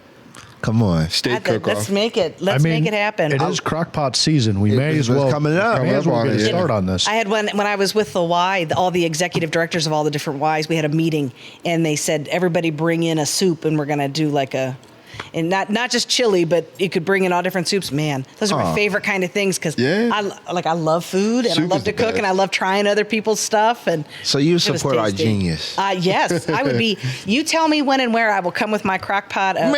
come on, steak cook-off. Let's make it. Make it happen. It is crockpot season. We may as well coming up. May as well get a start on this. I had when I was with the Y, all the executive directors of all the different Ys. We had a meeting, and they said everybody bring in a soup, and we're gonna do like and not just chili, but you could bring in all different soups. Man, those are my favorite kind of things, because I love food, and soup I love to cook, and I love trying other people's stuff. And so you support our genius. Yes, I would be. You tell me when and where, I will come with my crock pot. I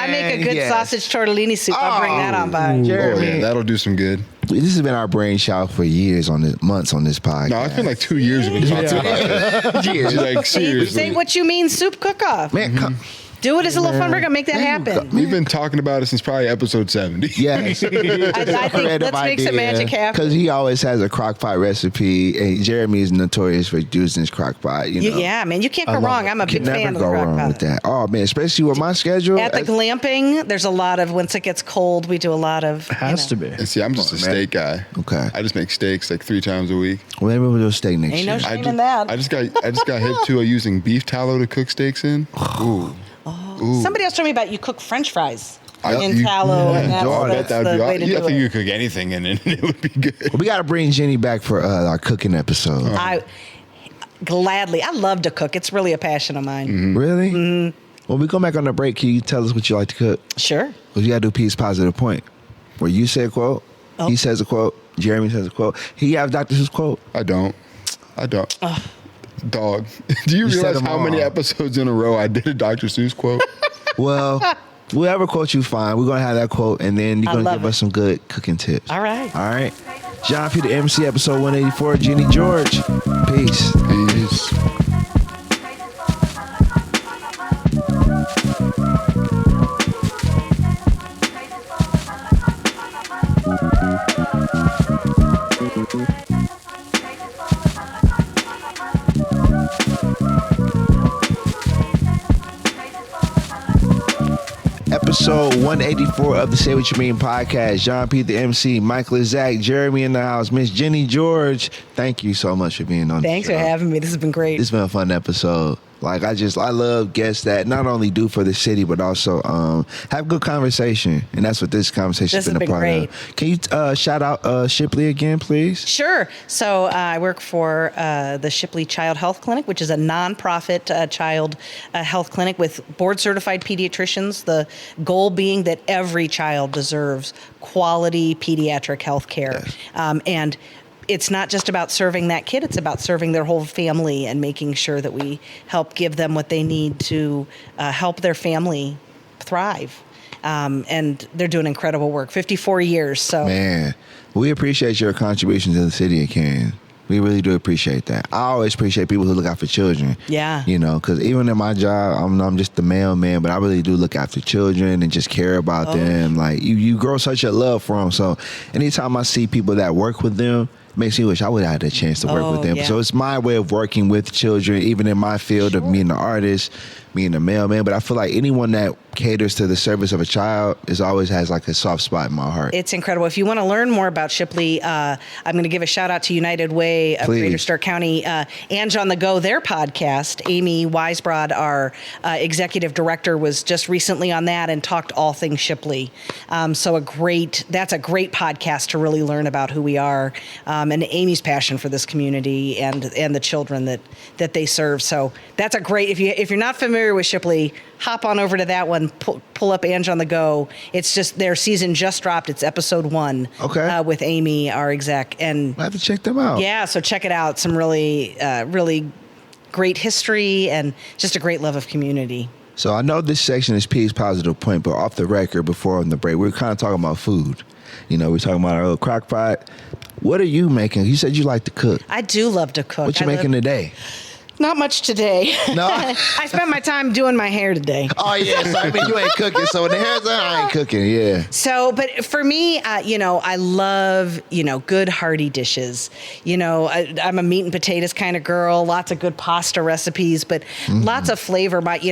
make a good sausage tortellini soup. I'll bring that on by. Jeremy. Oh yeah, that'll do some good. This has been our brainchild for months on this podcast. No, it's been like 2 years we've been talking about it. Like seriously. Say what you mean, soup cook-off. Man, Do it as a little fun. We're gonna make that happen. We've been talking about it since probably episode 70. Yes. I think let's make some magic happen. Because he always has a crock pot recipe, and Jeremy is notorious for using his crock pot. You know? Yeah, man, you can't go wrong. I'm a big fan of the crock pot. With that. Oh man, especially with my schedule. At the glamping, there's a lot of, once it gets cold, we do a lot of. Has to be. And see, I'm just a steak guy. Okay. I just make steaks like 3 times a week. Well, maybe we'll do steak next Ain't year. no shame in that. I just got hip to using beef tallow to cook steaks in. Ooh. Somebody else told me about you cook French fries in You- tallow, and I bet that's that would the be way to awesome. I do think you it. could cook anything in it and it would be good. Well, we got to bring Jennie back for our cooking episode. Gladly. I love to cook. It's really a passion of mine. Really? Mm-hmm. When we come back on the break, can you tell us what you like to cook? Sure. Because you got to do Pete's positive point. Where you say a quote, he says a quote, Jeremy says a quote. He has Dr. Seuss quote. I don't. Dog. Do you You said realize them how many all. episodes in a row I did a Dr. Seuss quote? Well, whatever quote you find, we're going to have that quote, and then you're going to love give us some good cooking tips. All right. All right. Jéan P, the MC, episode 184. Jennie George. Peace. Peace. Episode 184 of the Say What You Mean podcast. Jéan P, the MC, Micless Zach, Jeremy in the house, Miss Jennie George. Thank you so much for being on Thanks the for show. having me. This has been great. It's been a fun episode. Like, I love guests that not only do for the city, but also have good conversation. And that's what this conversation's This been has a been part great. of. Can you shout out Shipley again, please? Sure. So I work for the Shipley Child Health Clinic, which is a nonprofit child health clinic with board-certified pediatricians. The goal being that every child deserves quality pediatric health care. And it's not just about serving that kid, it's about serving their whole family and making sure that we help give them what they need to help their family thrive. And they're doing incredible work. 54 years. So Man, we appreciate your contribution to the city of Canton. We really do appreciate that. I always appreciate people who look out for children. Yeah. You know, because even in my job, I'm just the mailman, but I really do look after children and just care about them. Like, you grow such a love for them. So anytime I see people that work with them, makes me wish I would have had a chance to work with them. Yeah. So it's my way of working with children, even in my field of being an artist, being a mailman. But I feel like anyone that caters to the service of a child always has like a soft spot in my heart. It's incredible. If you want to learn more about Shipley, I'm going to give a shout out to United Way of Please. Greater Stark County, Ange on the Go, their podcast. Amy Weisbrod, our executive director, was just recently on that and talked all things Shipley. So that's a great podcast to really learn about who we are and Amy's passion for this community and the children that they serve. So that's a great. If you're not familiar with Shipley, hop on over to that one. Pull up Ange on the Go. It's just their season just dropped. It's episode 1. Okay. With Amy, our exec, and I have to check them out. yeah, so check it out. Some really, really great history and just a great love of community. So I know this section is P's positive point, but off the record, before on the break, we were kind of talking about food. You know, we're talking about our little crock pot. What are you making? You said you like to cook. I do love to cook. What you making today? Not much today. No? I spent my time doing my hair today. Oh, yeah. So, I mean, you ain't cooking. So when the hair's on, I ain't cooking. Yeah. So, but for me, I love, good hearty dishes. I'm a meat and potatoes kind of girl, lots of good pasta recipes, but lots of flavor. But,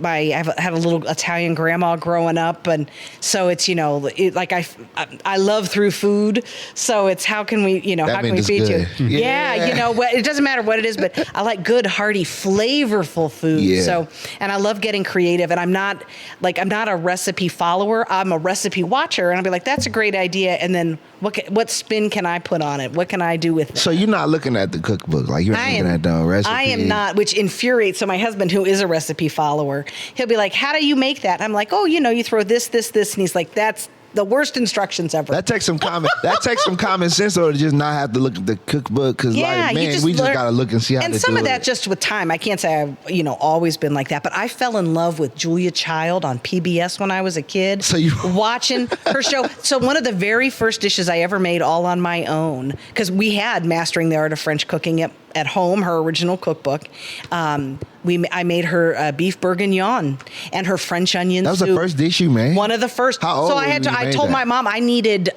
I had a little Italian grandma growing up. And so it's, I love through food. So it's how can we, how can we feed you? Yeah. It doesn't matter what it is, but I like good, hearty, flavorful food. Yeah. So, and I love getting creative, and I'm not a recipe follower. I'm a recipe watcher, and I'll be like, that's a great idea. And then what spin can I put on it? What can I do with it? So you're not looking at the cookbook. Like, you're not looking at the recipe. I am not, which infuriates. So my husband, who is a recipe follower, he'll be like, how do you make that? I'm like, oh, you throw this. And he's like, that's the worst instructions ever. That takes some common sense, though, to just not have to look at the cookbook. Because, we just got to look and see how to do it. And some of that just with time. I can't say I've, always been like that. But I fell in love with Julia Child on PBS when I was a kid. So you watching her show. So one of the very first dishes I ever made all on my own, because we had Mastering the Art of French Cooking at home, her original cookbook. I made her beef bourguignon and her French onion soup. That was the first dish you made? One of the first. How old so were you I made told that? my mom I needed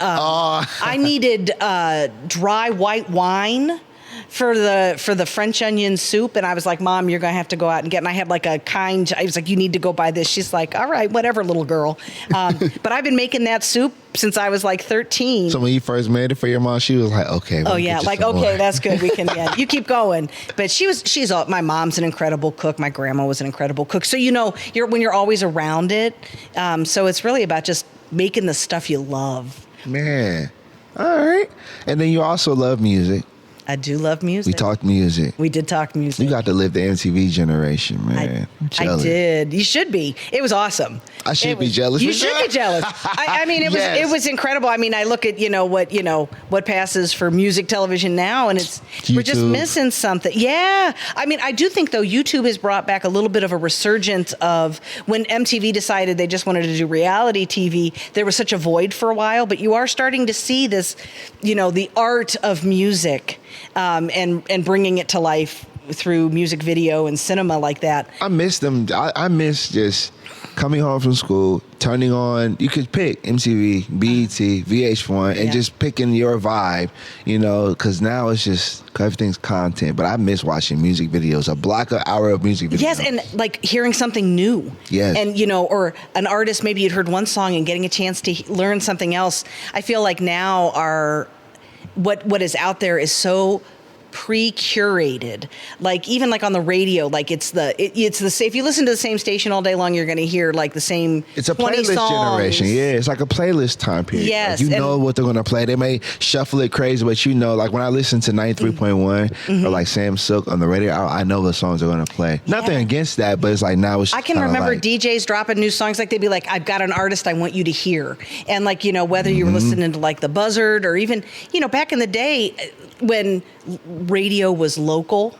dry white wine for the French onion soup, and I was like, Mom, you're gonna have to go out and get. And I had like I was like, you need to go buy this. She's like, all right, whatever, little girl. But I've been making that soup since I was like 13. So when you first made it for your mom, she was like, okay. Oh yeah, like okay, that's good. We can. Yeah, you keep going. But my mom's an incredible cook. My grandma was an incredible cook. So when you're always around it. So it's really about just making the stuff you love. Man, all right. And then you also love music. I do love music. We talked music. We did talk music. You got to live the MTV generation, man. I did. You should be. It was awesome. I should be jealous. You should be jealous. I mean, it was incredible. I mean, I look at what passes for music television now, and we're just missing something. Yeah. I mean, I do think though YouTube has brought back a little bit of a resurgence of when MTV decided they just wanted to do reality TV. There was such a void for a while, but you are starting to see this, the art of music. And bringing it to life through music video and cinema like that. I miss them. I miss just coming home from school, turning on. You could pick MTV, BET, VH1, and just picking your vibe. Because now it's just everything's content. But I miss watching music videos. A block, an hour of music videos. Yes, and like hearing something new. Yes, and or an artist maybe you'd heard one song and getting a chance to learn something else. I feel like now what is out there is so pre-curated, like even like on the radio, like it's the if you listen to the same station all day long, you're going to hear like the same. It's a playlist generation. Yeah, it's like a playlist time period. Yes, like, know what they're going to play. They may shuffle it crazy, but like when I listen to 93.1 or like Sam Silk on the radio, I know the songs they're going to play. Nothing against that, but it's like now it's. I can remember DJs dropping new songs, like they'd be like, "I've got an artist I want you to hear," and like whether you were listening to like the Buzzard or even back in the day when radio was local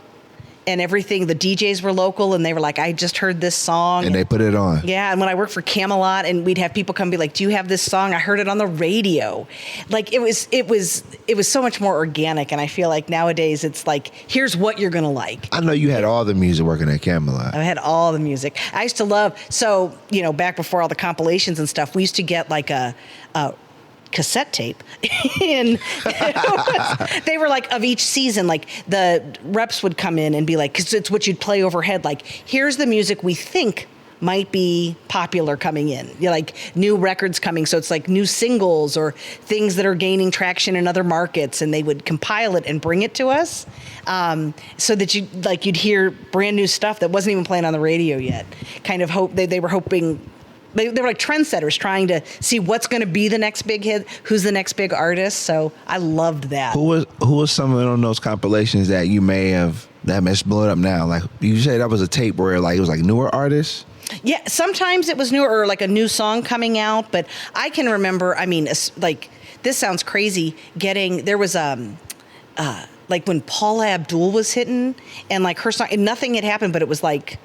and everything, the DJs were local and they were like, I just heard this song. And they put it on. Yeah. And when I worked for Camelot and we'd have people come and be like, do you have this song? I heard it on the radio. Like it was so much more organic. And I feel like nowadays it's like, here's what you're going to like. I know you had all the music working at Camelot. I had all the music. I used to love, back before all the compilations and stuff, we used to get like a cassette tape and they were like of each season, like the reps would come in and be like, because it's what you'd play overhead, like here's the music we think might be popular coming in, like new records coming, so it's like new singles or things that are gaining traction in other markets, and they would compile it and bring it to us, so that you'd hear brand new stuff that wasn't even playing on the radio yet. Kind of hope they were hoping. They were like trendsetters trying to see what's going to be the next big hit, who's the next big artist. So I loved that. Who was someone on those compilations that you may have that mess blown up now? Like you say that was a tape where like it was like newer artists? Yeah, sometimes it was newer or like a new song coming out. But I can remember, I mean, like this sounds crazy. There was like when Paula Abdul was hitting and like her song, and nothing had happened, but it was like,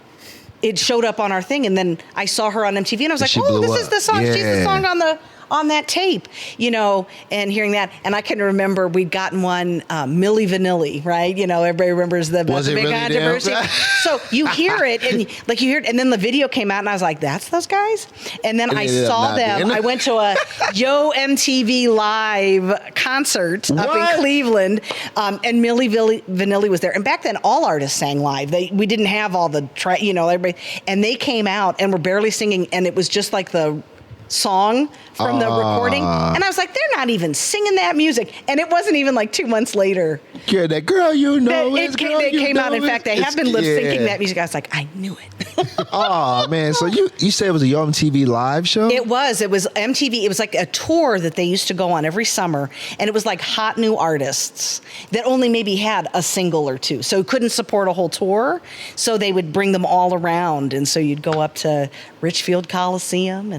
it showed up on our thing, and then I saw her on MTV, and I was like, "Oh, this is the song. Yeah. She's the song on that tape," And hearing that, and I can remember we'd gotten one, Milli Vanilli, right? Everybody remembers the big really controversy. So you hear it, and then the video came out, and I was like, "That's those guys." And then I saw them. I went to a Yo MTV Live concert up in Cleveland, and Milli Vanilli was there. And back then, all artists sang live. We didn't have all the everybody, and they came out and were barely singing, and it was just like the song from the recording, and I was like, they're not even singing that music, and it wasn't even like 2 months later. Yeah, that girl, they came out. In fact, they have been lip syncing that music. I was like, I knew it. Oh man, so you said it was a Yo MTV Live show? It was MTV. It was like a tour that they used to go on every summer, and it was like hot new artists that only maybe had a single or two, so couldn't support a whole tour. So they would bring them all around, and so you'd go up to Richfield Coliseum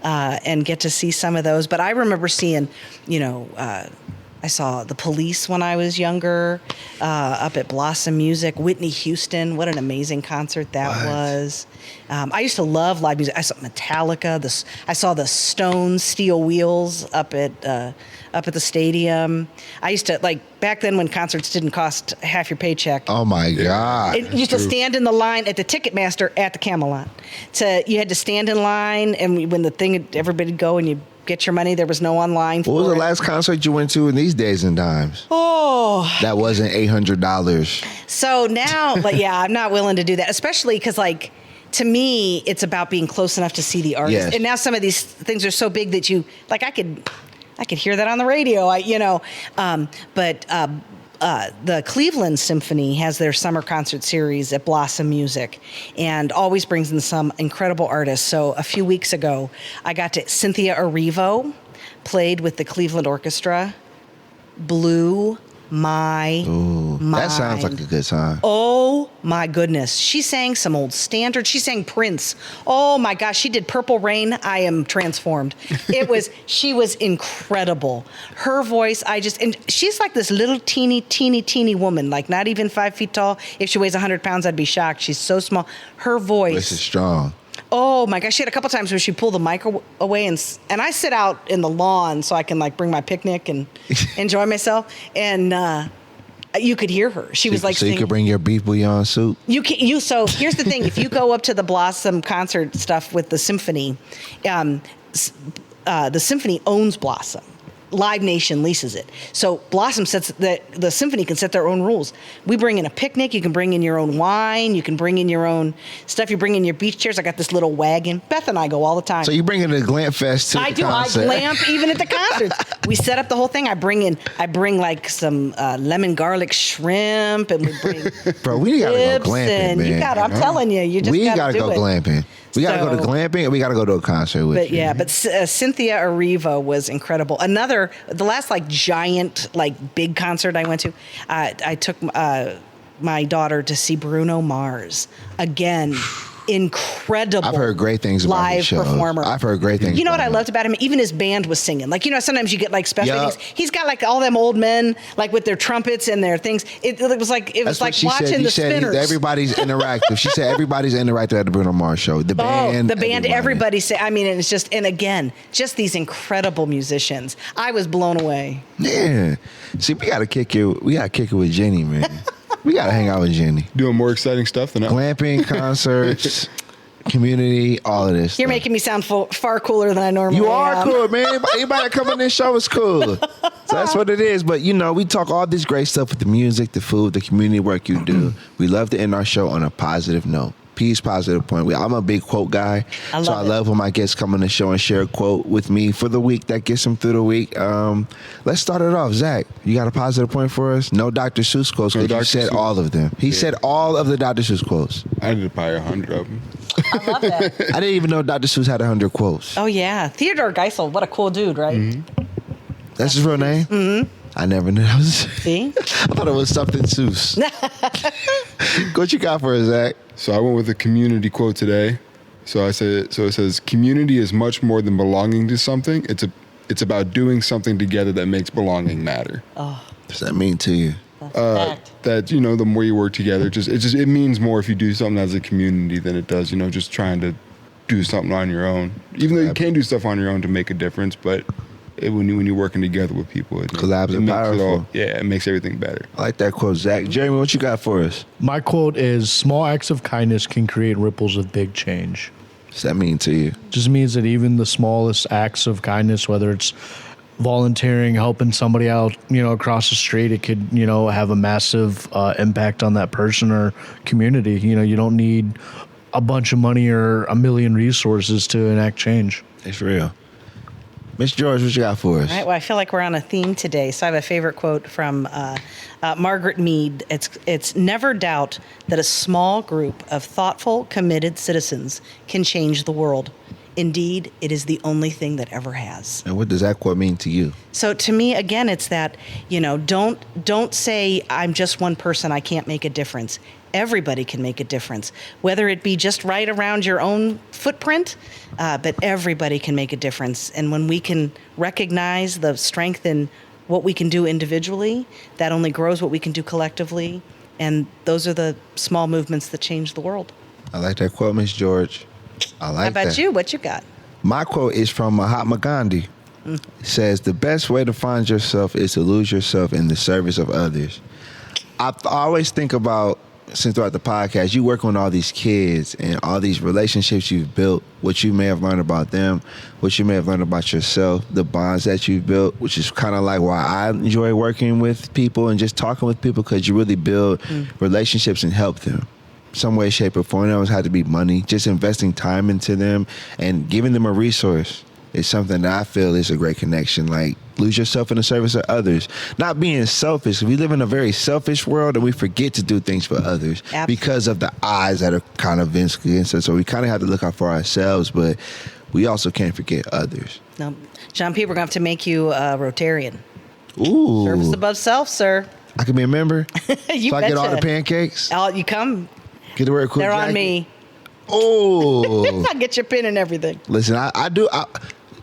and get to see some of those. But I remember seeing, I saw the Police when I was younger, up at Blossom Music. Whitney Houston, what an amazing concert that was. I used to love live music. I saw Metallica. I saw the Stones, Steel Wheels up at the stadium. I used to, back then when concerts didn't cost half your paycheck. Oh my God. You used to stand in the line at the Ticketmaster at the Camelot. You had to stand in line, and when everybody'd go and you get your money, there was no online. What was the last concert you went to in these days and times? Oh. That wasn't $800. So now, I'm not willing to do that, especially because, to me, it's about being close enough to see the artist. Yes. And now some of these things are so big that I could hear that on the radio, the Cleveland Symphony has their summer concert series at Blossom Music and always brings in some incredible artists. So a few weeks ago, I got to Cynthia Erivo, played with the Cleveland Orchestra, blew my mind. That sounds like a good time. Oh my goodness. She sang some old standards. She sang Prince. Oh my gosh. She did Purple Rain. I am transformed. She was incredible. Her voice, and she's like this little teeny woman, not even 5 feet tall. If she weighs 100 pounds, I'd be shocked. She's so small. Her voice. This is strong. Oh my gosh. She had a couple times where she pulled the mic away and I sit out in the lawn so I can bring my picnic and enjoy myself. And you could hear her. She was so you could bring your beef bouillon soup? So here's the thing. If you go up to the Blossom concert stuff with the symphony, the symphony owns Blossom. Live Nation leases it. So Blossom sets the symphony can set their own rules. We bring in a picnic. You can bring in your own wine. You can bring in your own stuff. You bring in your beach chairs. I got this little wagon. Beth and I go all the time. So you bring in a glamp fest to the concert. I glamp even at the concerts. We set up the whole thing. I bring some lemon garlic shrimp, and we bring Bro, we gotta go glamping, man. I'm telling you, you just gotta go glamping. We gotta go to glamping, and we gotta go to a concert with you. Yeah, but Cynthia Erivo was incredible. The last giant big concert I went to, I took my daughter to see Bruno Mars again. Incredible. I've heard great things about live his show. Performer. I've heard great things. You know what I loved about him? Even his band was singing. Sometimes you get special things. He's got all them old men with their trumpets and their things. It was like watching the Spinners. Everybody's interactive. She said everybody's interactive at the Bruno Mars show. The band, everybody say. I mean, it's just just these incredible musicians. I was blown away. Yeah. See, we gotta kick it with Jennie, man. We gotta hang out with Jennie. Doing more exciting stuff than that. Glamping, concerts, community, all of this. You're making me sound far cooler than I normally am. You are cool, man. Anybody that come on this show is cool. So that's what it is. But, we talk all this great stuff with the music, the food, the community work you do. We love to end our show on a positive note. Peace, positive point. I'm a big quote guy. I love when my guests come on the show and share a quote with me for the week that gets them through the week. Let's start it off. Zach, you got a positive point for us? No Dr. Seuss quotes, because you said all of them. He said all of the Dr. Seuss quotes. I did probably 100 of them. I love that. I didn't even know Dr. Seuss had 100 quotes. Oh, yeah. Theodore Geisel, what a cool dude, right? Mm-hmm. That's his real name? Mm-hmm. I never knew that was. See? I thought it was something Seuss. What you got for us, Zach? So I went with a community quote today. It says, community is much more than belonging to something. It's about doing something together that makes belonging matter. Oh. What does that mean to you? Fact. That, the more you work together, it means more if you do something as a community than it does, just trying to do something on your own. Even though you can do stuff on your own to make a difference, but when you're working together with people, collabs are powerful. It makes everything better. I like that quote, Zach. Jeremy, what you got for us? My quote is, small acts of kindness can create ripples of big change. What does that mean to you? Just means that even the smallest acts of kindness, whether it's volunteering, helping somebody out, across the street, it could, have a massive impact on that person or community. You don't need a bunch of money or a million resources to enact change. It's real. Miss George, what you got for us? All right, well, I feel like we're on a theme today, so I have a favorite quote from Margaret Mead. It's never doubt that a small group of thoughtful, committed citizens can change the world. Indeed, it is the only thing that ever has. And what does that quote mean to you? So to me, again, it's that, don't say I'm just one person, I can't make a difference. Everybody can make a difference, whether it be just right around your own footprint, but everybody can make a difference. And when we can recognize the strength in what we can do individually. That only grows what we can do collectively. And those are the small movements that change the world. I like that quote, Miss George. I like that. How about you? What you got? My quote is from Mahatma Gandhi. It says, the best way to find yourself is to lose yourself in the service of others. I always think about, since throughout the podcast, you work on all these kids and all these relationships you've built, what you may have learned about them, what you may have learned about yourself, the bonds that you've built, which is kind of like why I enjoy working with people and just talking with people, because you really build relationships and help them. Some way, shape, or form. It always had to be money. Just investing time into them and giving them a resource is something that I feel is a great connection. Like, lose yourself in the service of others. Not being selfish. We live in a very selfish world and we forget to do things for others. Absolutely. Because of the odds that are kind of against us. So we kind of have to look out for ourselves, but we also can't forget others. No, Jéan P, we're going to have to make you a Rotarian. Ooh. Service above self, sir. I can be a member? You so I get all the betcha. pancakes? You come. Get to wear a cool They're jacket? on me. Oh. I'll get your pin and everything. Listen, I do,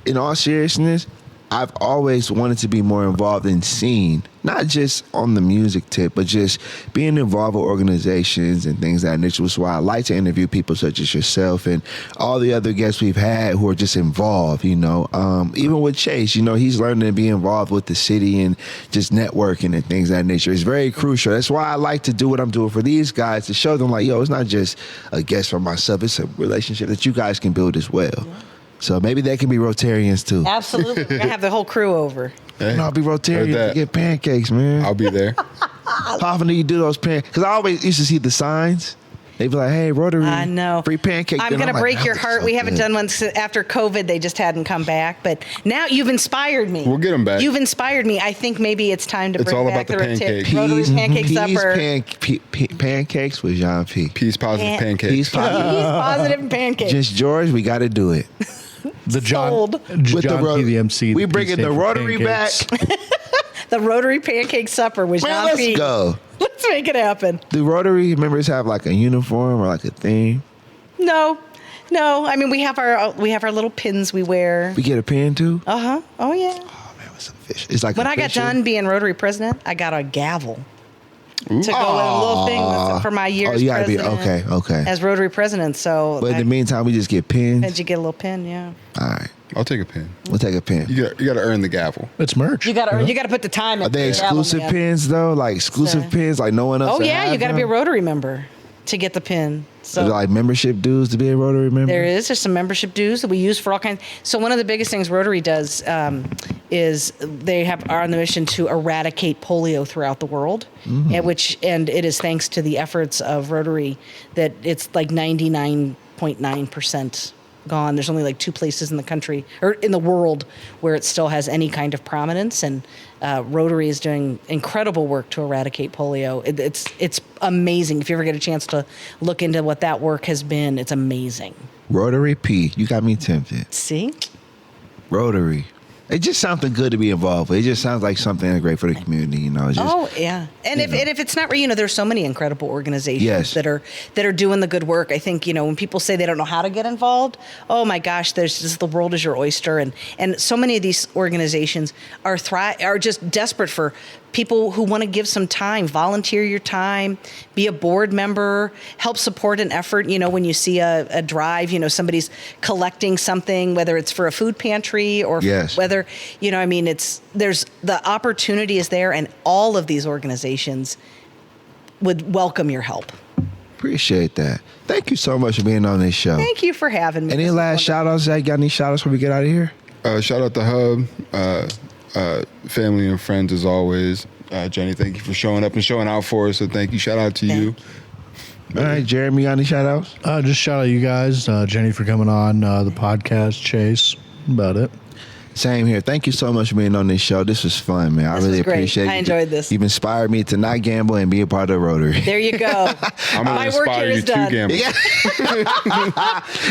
in all seriousness, I've always wanted to be more involved in scene, not just on the music tip, but just being involved with organizations and things of that nature. Which is why I like to interview people such as yourself and all the other guests we've had who are just involved, you know. Even with Chase, you know, he's learning to be involved with the city and just networking and things of that nature. It's very crucial. That's why I like to do what I'm doing for these guys, to show them like, yo, it's not just a guest for myself. It's a relationship that you guys can build as well. Yeah. So maybe they can be Rotarians too. Absolutely. We're going to have the whole crew over. Hey, I'll be Rotarian to get pancakes, man. I'll be there. How often do you do those pancakes? Because I always used to see the signs. They'd be like, hey, Rotary, I know. free pancake. I'm going to break your heart. We haven't done one after COVID. They just hadn't come back. But now you've inspired me. We'll get them back. You've inspired me. I think maybe it's time to bring back the pancakes. Rotary Pancake Supper. Pancakes with Jéan P. Peace, positive pancakes. Peace, positive pancakes. Just George, we got to do it. The John P, the MC. We bringing the Rotary back. The Rotary Pancake Supper with Jéan P. Let's go. Let's make it happen. Do Rotary members have like a uniform or like a theme? No. I mean, we have our little pins we wear. We get a pin too? Uh-huh. Oh, yeah. Oh, man, what's official? It's like when official. I got done being Rotary president, I got a gavel. To go with a little thing for my year's president. Okay. As Rotary president, so. But in the meantime, we just get pins. And you get a little pin, yeah. All right. I'll take a pin. We'll take a pin. You got to earn the gavel. It's merch. You got to put the time in. Are they exclusive pins though? Like exclusive pins, like no one else? Oh yeah, you got to be a Rotary member to get the pin. So are there like membership dues to be a Rotary member? There's some membership dues that we use for all kinds. So one of the biggest things Rotary does is they are on the mission to eradicate polio throughout the world, and it is thanks to the efforts of Rotary that it's like 99.9% gone. There's only like 2 places in the country or in the world where it still has any kind of prominence, and Rotary is doing incredible work to eradicate polio. It's amazing. If you ever get a chance to look into what that work has been, it's amazing. Rotary P, you got me tempted. See? Rotary. It just something good to be involved with. It just sounds like something great for the community, you know. Yeah. And if it's not, there's so many incredible organizations that are doing the good work. I think, when people say they don't know how to get involved, oh my gosh, there's just the world is your oyster, and so many of these organizations are just desperate for people who want to give some time, volunteer your time, be a board member, help support an effort. When you see a drive, somebody's collecting something, whether it's for a food pantry or whether, there's the opportunity is there, and all of these organizations would welcome your help. Appreciate that. Thank you so much for being on this show. Thank you for having me. Any last shout outs? Got any shout outs before we get out of here? Shout out to Hub. Family and friends as always. Jenny, thank you for showing up and showing out for us. So thank you. Shout out to you. All right, Jeremy, got any shout outs? Just shout out you guys. Jenny for coming on the podcast. Chase, about it. Same here. Thank you so much for being on this show. This was fun, man. I really appreciate it. I enjoyed this. You've inspired me to not gamble and be a part of Rotary. There you go. I'm going to inspire you to gamble. Yeah.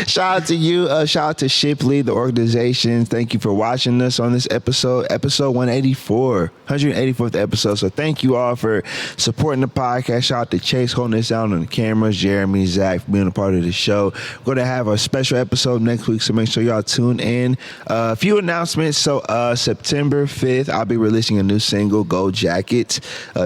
Shout out to you. Shout out to Shipley, the organization. Thank you for watching us on this episode 184th episode. So thank you all for supporting the podcast. Shout out to Chase holding us down on the cameras, Jeremy, Zach for being a part of the show. We're going to have a special episode next week, so make sure y'all tune in. A few announcements announcements. So September 5th, I'll be releasing a new single, Gold Jackets,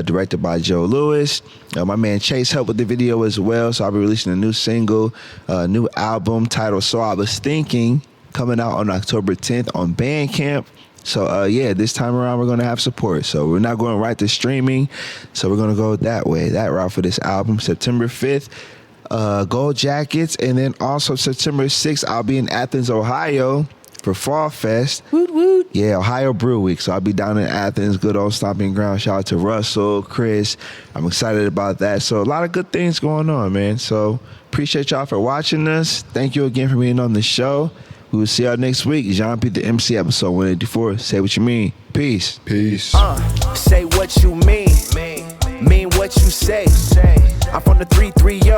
directed by Joe Lewis. My man Chase helped with the video as well. So I'll be releasing a new single, new album titled So I Was Thinking, coming out on October 10th on Bandcamp. So, this time around, we're going to have support. So we're not going right to streaming. So we're going to go that way, that route for this album. September 5th, Gold Jackets. And then also September 6th, I'll be in Athens, Ohio for Fall Fest. Woot woot. Yeah, Ohio Brew Week. So I'll be down in Athens, good old stomping ground. Shout out to Russell, Chris. I'm excited about that. So a lot of good things going on, man. So appreciate y'all for watching us. Thank you again for being on the show. We will see y'all next week. Jean P, the MC, episode 184. Say what you mean. Peace. Peace. Say what you mean what you say. I'm from the 330,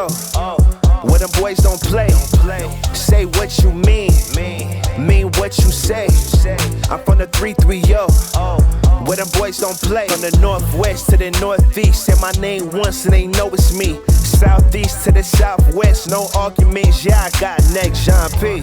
where them boys don't play. Say what you mean what you say. I'm from the 330, where them boys don't play. From the northwest to the northeast, say my name once and they know it's me. Southeast to the southwest, no arguments, yeah, I got next, Jean P.